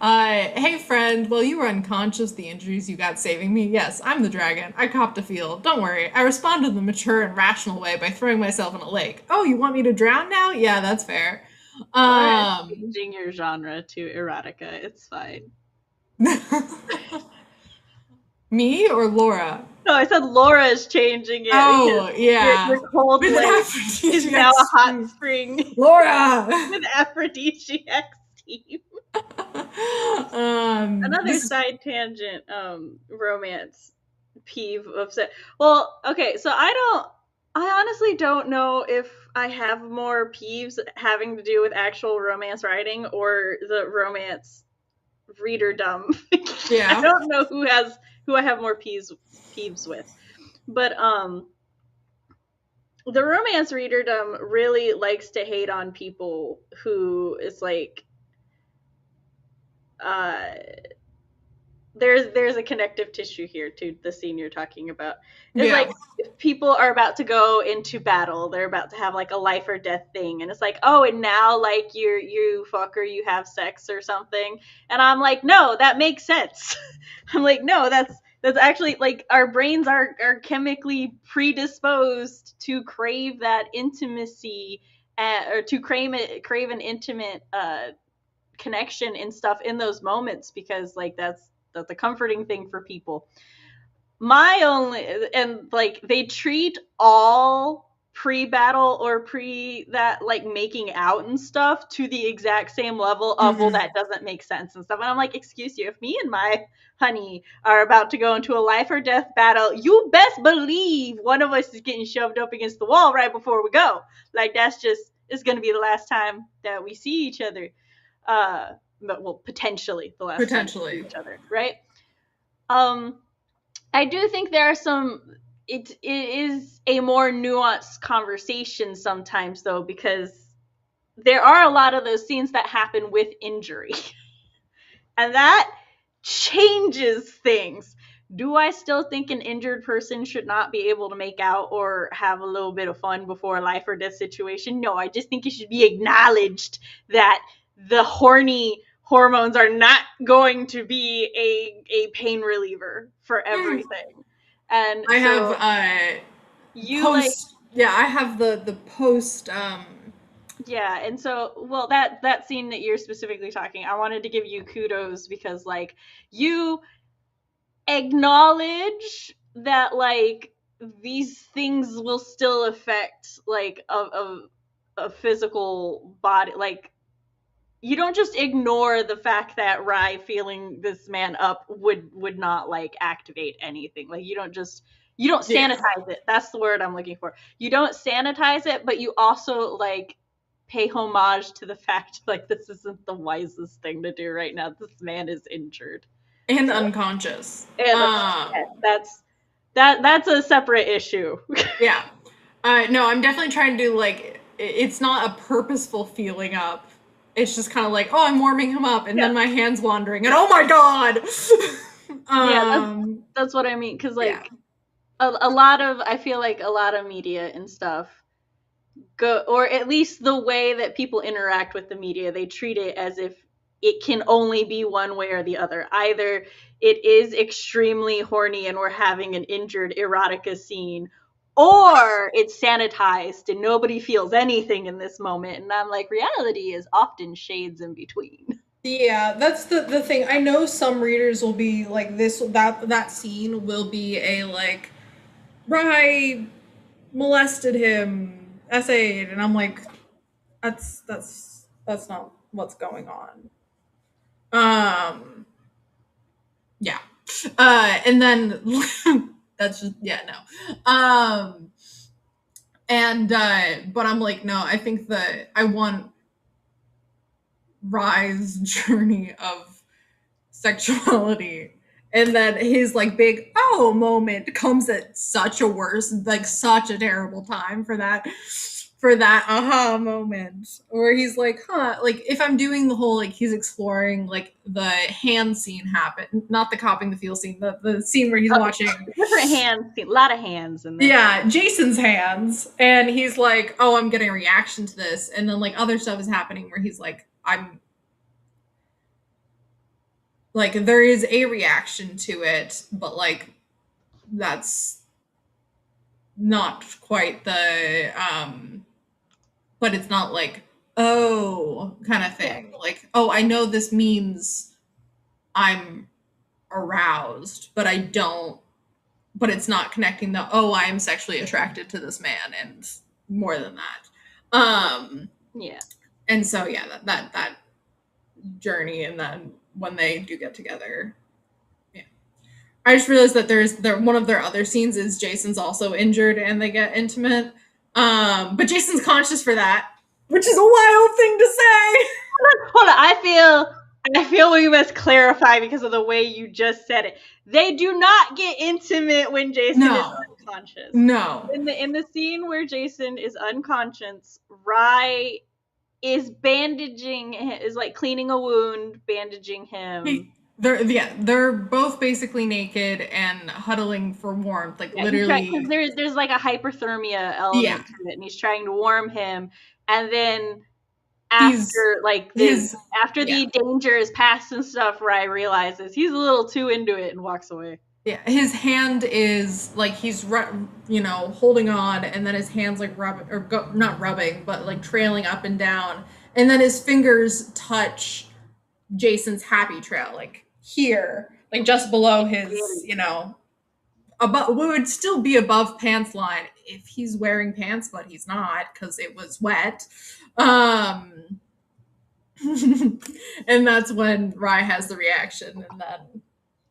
Hey friend, while you were unconscious, the injuries you got saving me. Yes, I'm the dragon. I copped a feel. Don't worry. I responded the mature and rational way by throwing myself in a lake. Oh, you want me to drown now? Yeah, that's fair. Changing your genre to erotica, it's fine. Me or Laura? No, I said Laura is changing it because Oh, yeah. your cold With an lake is aphrodisiac now a hot steam. spring Laura! with aphrodisiac steam. Another This is, side tangent, romance peeve of se- well, okay, so I honestly don't know if I have more peeves having to do with actual romance writing or the romance readerdom. I yeah. don't know who I have more peeves with. But the romance readerdom really likes to hate on people who is like uh there's a connective tissue here to the scene you're talking about. It's like Yeah. if people are about to go into battle, they're about to have like a life or death thing, and it's like, oh, and now like you fuck or you have sex or something, and I'm like, no, that makes sense. I'm like, no, that's actually like our brains are chemically predisposed to crave that intimacy, or to crave an intimate connection and stuff in those moments because like that's a comforting thing for people. My only and like they treat all pre-battle or pre that like making out and stuff to the exact same level of, well, Mhm. that doesn't make sense and stuff, and I'm like, excuse you, if me and my honey are about to go into a life or death battle, you best believe one of us is getting shoved up against the wall right before we go. Like that's just, it's going to be the last time that we see each other. uh but well, potentially the last time we see Potentially. each other, right? um I do think there are some, it is a more nuanced conversation sometimes though, because there are a lot of those scenes that happen with injury and that changes things. Do I still think an injured person should not be able to make out or have a little bit of fun before a life or death situation? No, I just think it should be acknowledged that the horny hormones are not going to be a pain reliever for Mm. everything. And I have so you like, post yeah, I have the post yeah, and so, well, that scene that you're specifically talking, I wanted to give you kudos because like you acknowledge that like these things will still affect like a physical body, like you don't just ignore the fact that Rye feeling this man up would not like activate anything. Like you don't yeah. sanitize it. That's the word I'm looking for. You don't sanitize it, but you also like pay homage to the fact like this isn't the wisest thing to do right now. This man is injured. And So, unconscious. and that's a separate issue. Yeah. No, I'm definitely trying to do like it's not a purposeful feeling up. It's just kind of like, oh, I'm warming him up, and Yeah. then my hand's wandering, and oh my god. Yeah, um, that's what I mean cuz yeah, like a lot of, I feel like a lot of media and stuff go, or at least the way that people interact with the media, they treat it as if it can only be one way or the other. Either it is extremely horny and we're having an injured erotica scene, or it's sanitized and nobody feels anything in this moment. And I'm like, reality is often shades in between. yeah. That's the thing. I know some readers will be like this. That scene will be a like, Rye molested him, essayed, and I'm like, that's not what's going on. Um, yeah. And then that's just yeah, no. And but I'm like, no, I think that I want Rye's journey of sexuality. And then his like big oh moment comes at such a worse, like such a terrible time for that aha moment where he's like, huh, like if I'm doing the whole like he's exploring like the hand scene happen, not the copping the feel scene, the scene where he's watching Different hands, a lot of hands in this. yeah, Jason's hands, and he's like, "Oh, I'm getting a reaction to this," and then like other stuff is happening where he's like, "I'm like there is a reaction to it, but like that's not quite the but it's not like oh kind of Yeah. thing. Like, oh, I know this means I'm aroused, but I don't, but it's not connecting the, oh, I am sexually attracted to this man and more than that. Yeah. And so yeah, that journey, and then when they do get together, yeah. I just realized that there one of their other scenes is Jason's also injured and they get intimate. But Jason's conscious for that, which is a wild thing to say. Hold on, I feel we must clarify because of the way you just said it. They do not get intimate when Jason is No. unconscious. No. In the scene where Jason is unconscious, Rye is bandaging, is like cleaning a wound, bandaging him. They're both basically naked and huddling for warmth, like Yeah, he's trying, because literally. there's like a hyperthermia Yeah, element to it, and he's trying to warm him, and then he's after like the his after yeah the danger is past and stuff, Rye realizes he's a little too into it and walks away. yeah his hand is like he's holding on, and then his hands like rubbing or not rubbing, but like trailing up and down, and then his fingers touch Jason's happy trail, like here, like just below his, above, would still be above pants line if he's wearing pants, but he's not because it was wet. Um, and that's when Rye has the reaction, and then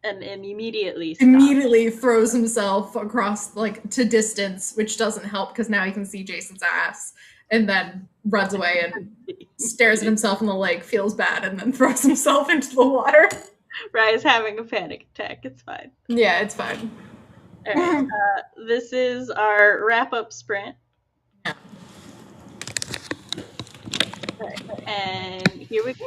And immediately stops. immediately throws himself across like to distance, which doesn't help because now he can see Jason's ass, and then runs away and stares at himself in the lake, feels bad, and then throws himself into the water. Rye's having a panic attack. It's fine. Yeah, it's fine. All right. This is our wrap up sprint. Yeah. All right. And here we go.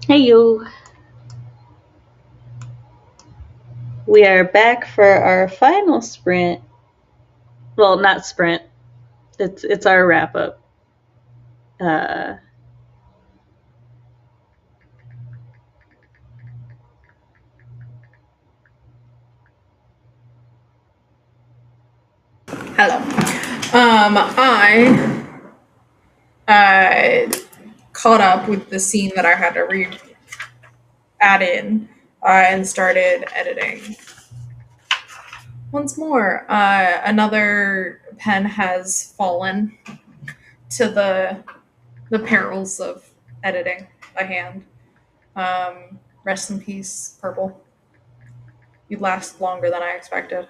Hey you. We are back for our final sprint. Well, not sprint. It's our wrap up. Uh, Hello. I caught up with the scene that I had to add in and started editing. Once more, another pen has fallen to the perils of editing by hand. Rest in peace, Purple. You last longer than I expected.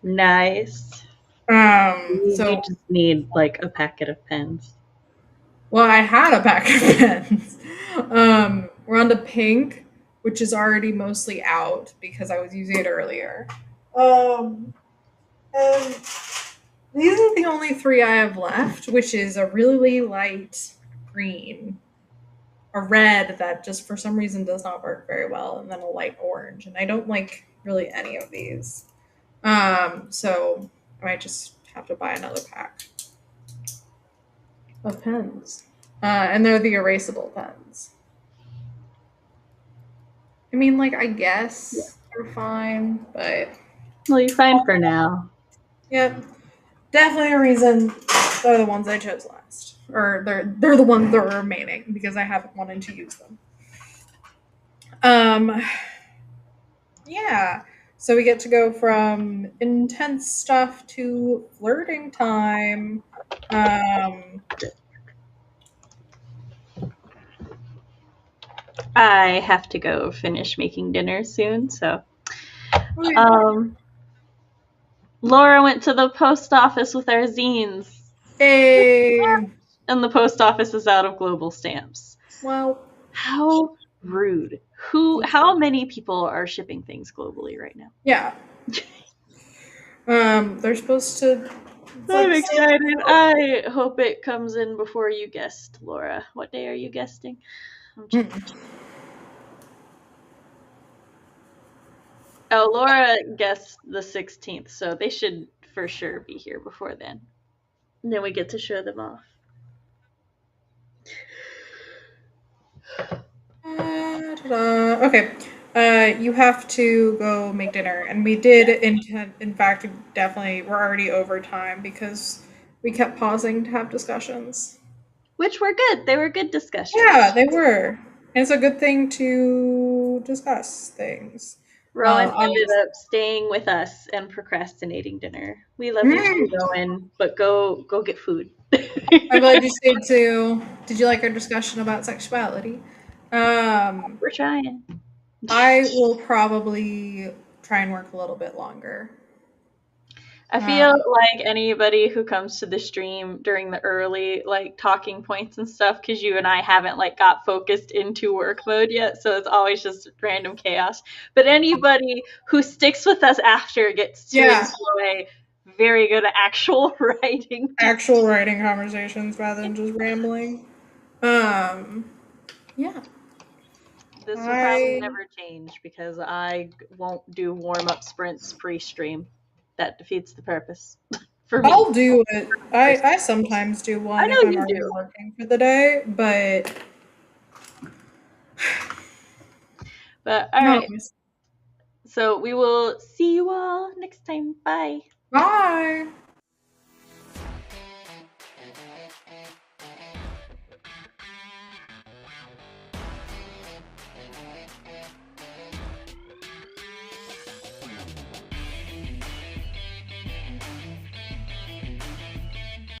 nice. We So just need like a packet of pens. well, I had a pack of pens. We're on to pink, which is already mostly out because I was using it earlier. And these are the only three I have left, which is a really light green, a red that just for some reason does not work very well, and then a light orange. And I don't like really any of these. So I might just have to buy another pack of pens. And they're the erasable pens. I mean, like, I guess they're fine, but Well, you're fine for now. yeah, definitely a reason they're the ones I chose last, or they're the ones that are remaining because I haven't wanted to use them. Yeah. So we get to go from intense stuff to flirting time. I have to go finish making dinner soon, so. Laura went to the post office with our zines. Hey. And the post office is out of global stamps. Well, How rude. How many people are shipping things globally right now? yeah. They're supposed to. I'm excited. I hope it comes in before you guessed, Laura. What day are you guessing? Oh, Laura guessed the 16th, so they should for sure be here before then. And then we get to show them off. Okay. You have to go make dinner, and we did in fact, definitely we're already over time because we kept pausing to have discussions. Which were good. They were good discussions. Yeah, they were. And it's a good thing to discuss things. Rowan ended Obviously. up staying with us and procrastinating dinner. We love you too, Rowan, but go get food. I'm glad you stayed too. Did you like our discussion about sexuality? We're trying. I will probably try and work a little bit longer. I feel like anybody who comes to the stream during the early like talking points and stuff, because you and I haven't like got focused into work mode yet, so it's always just random chaos. But anybody who sticks with us after gets to enjoy very good actual writing. Actual writing conversations rather than just rambling. Yeah. This will probably never change because I won't do warm up sprints pre stream. That defeats the purpose for me. I'll do it. I sometimes do one I know if I'm you already do. working for the day, but all not right. always. So we will see you all next time. Bye. Bye.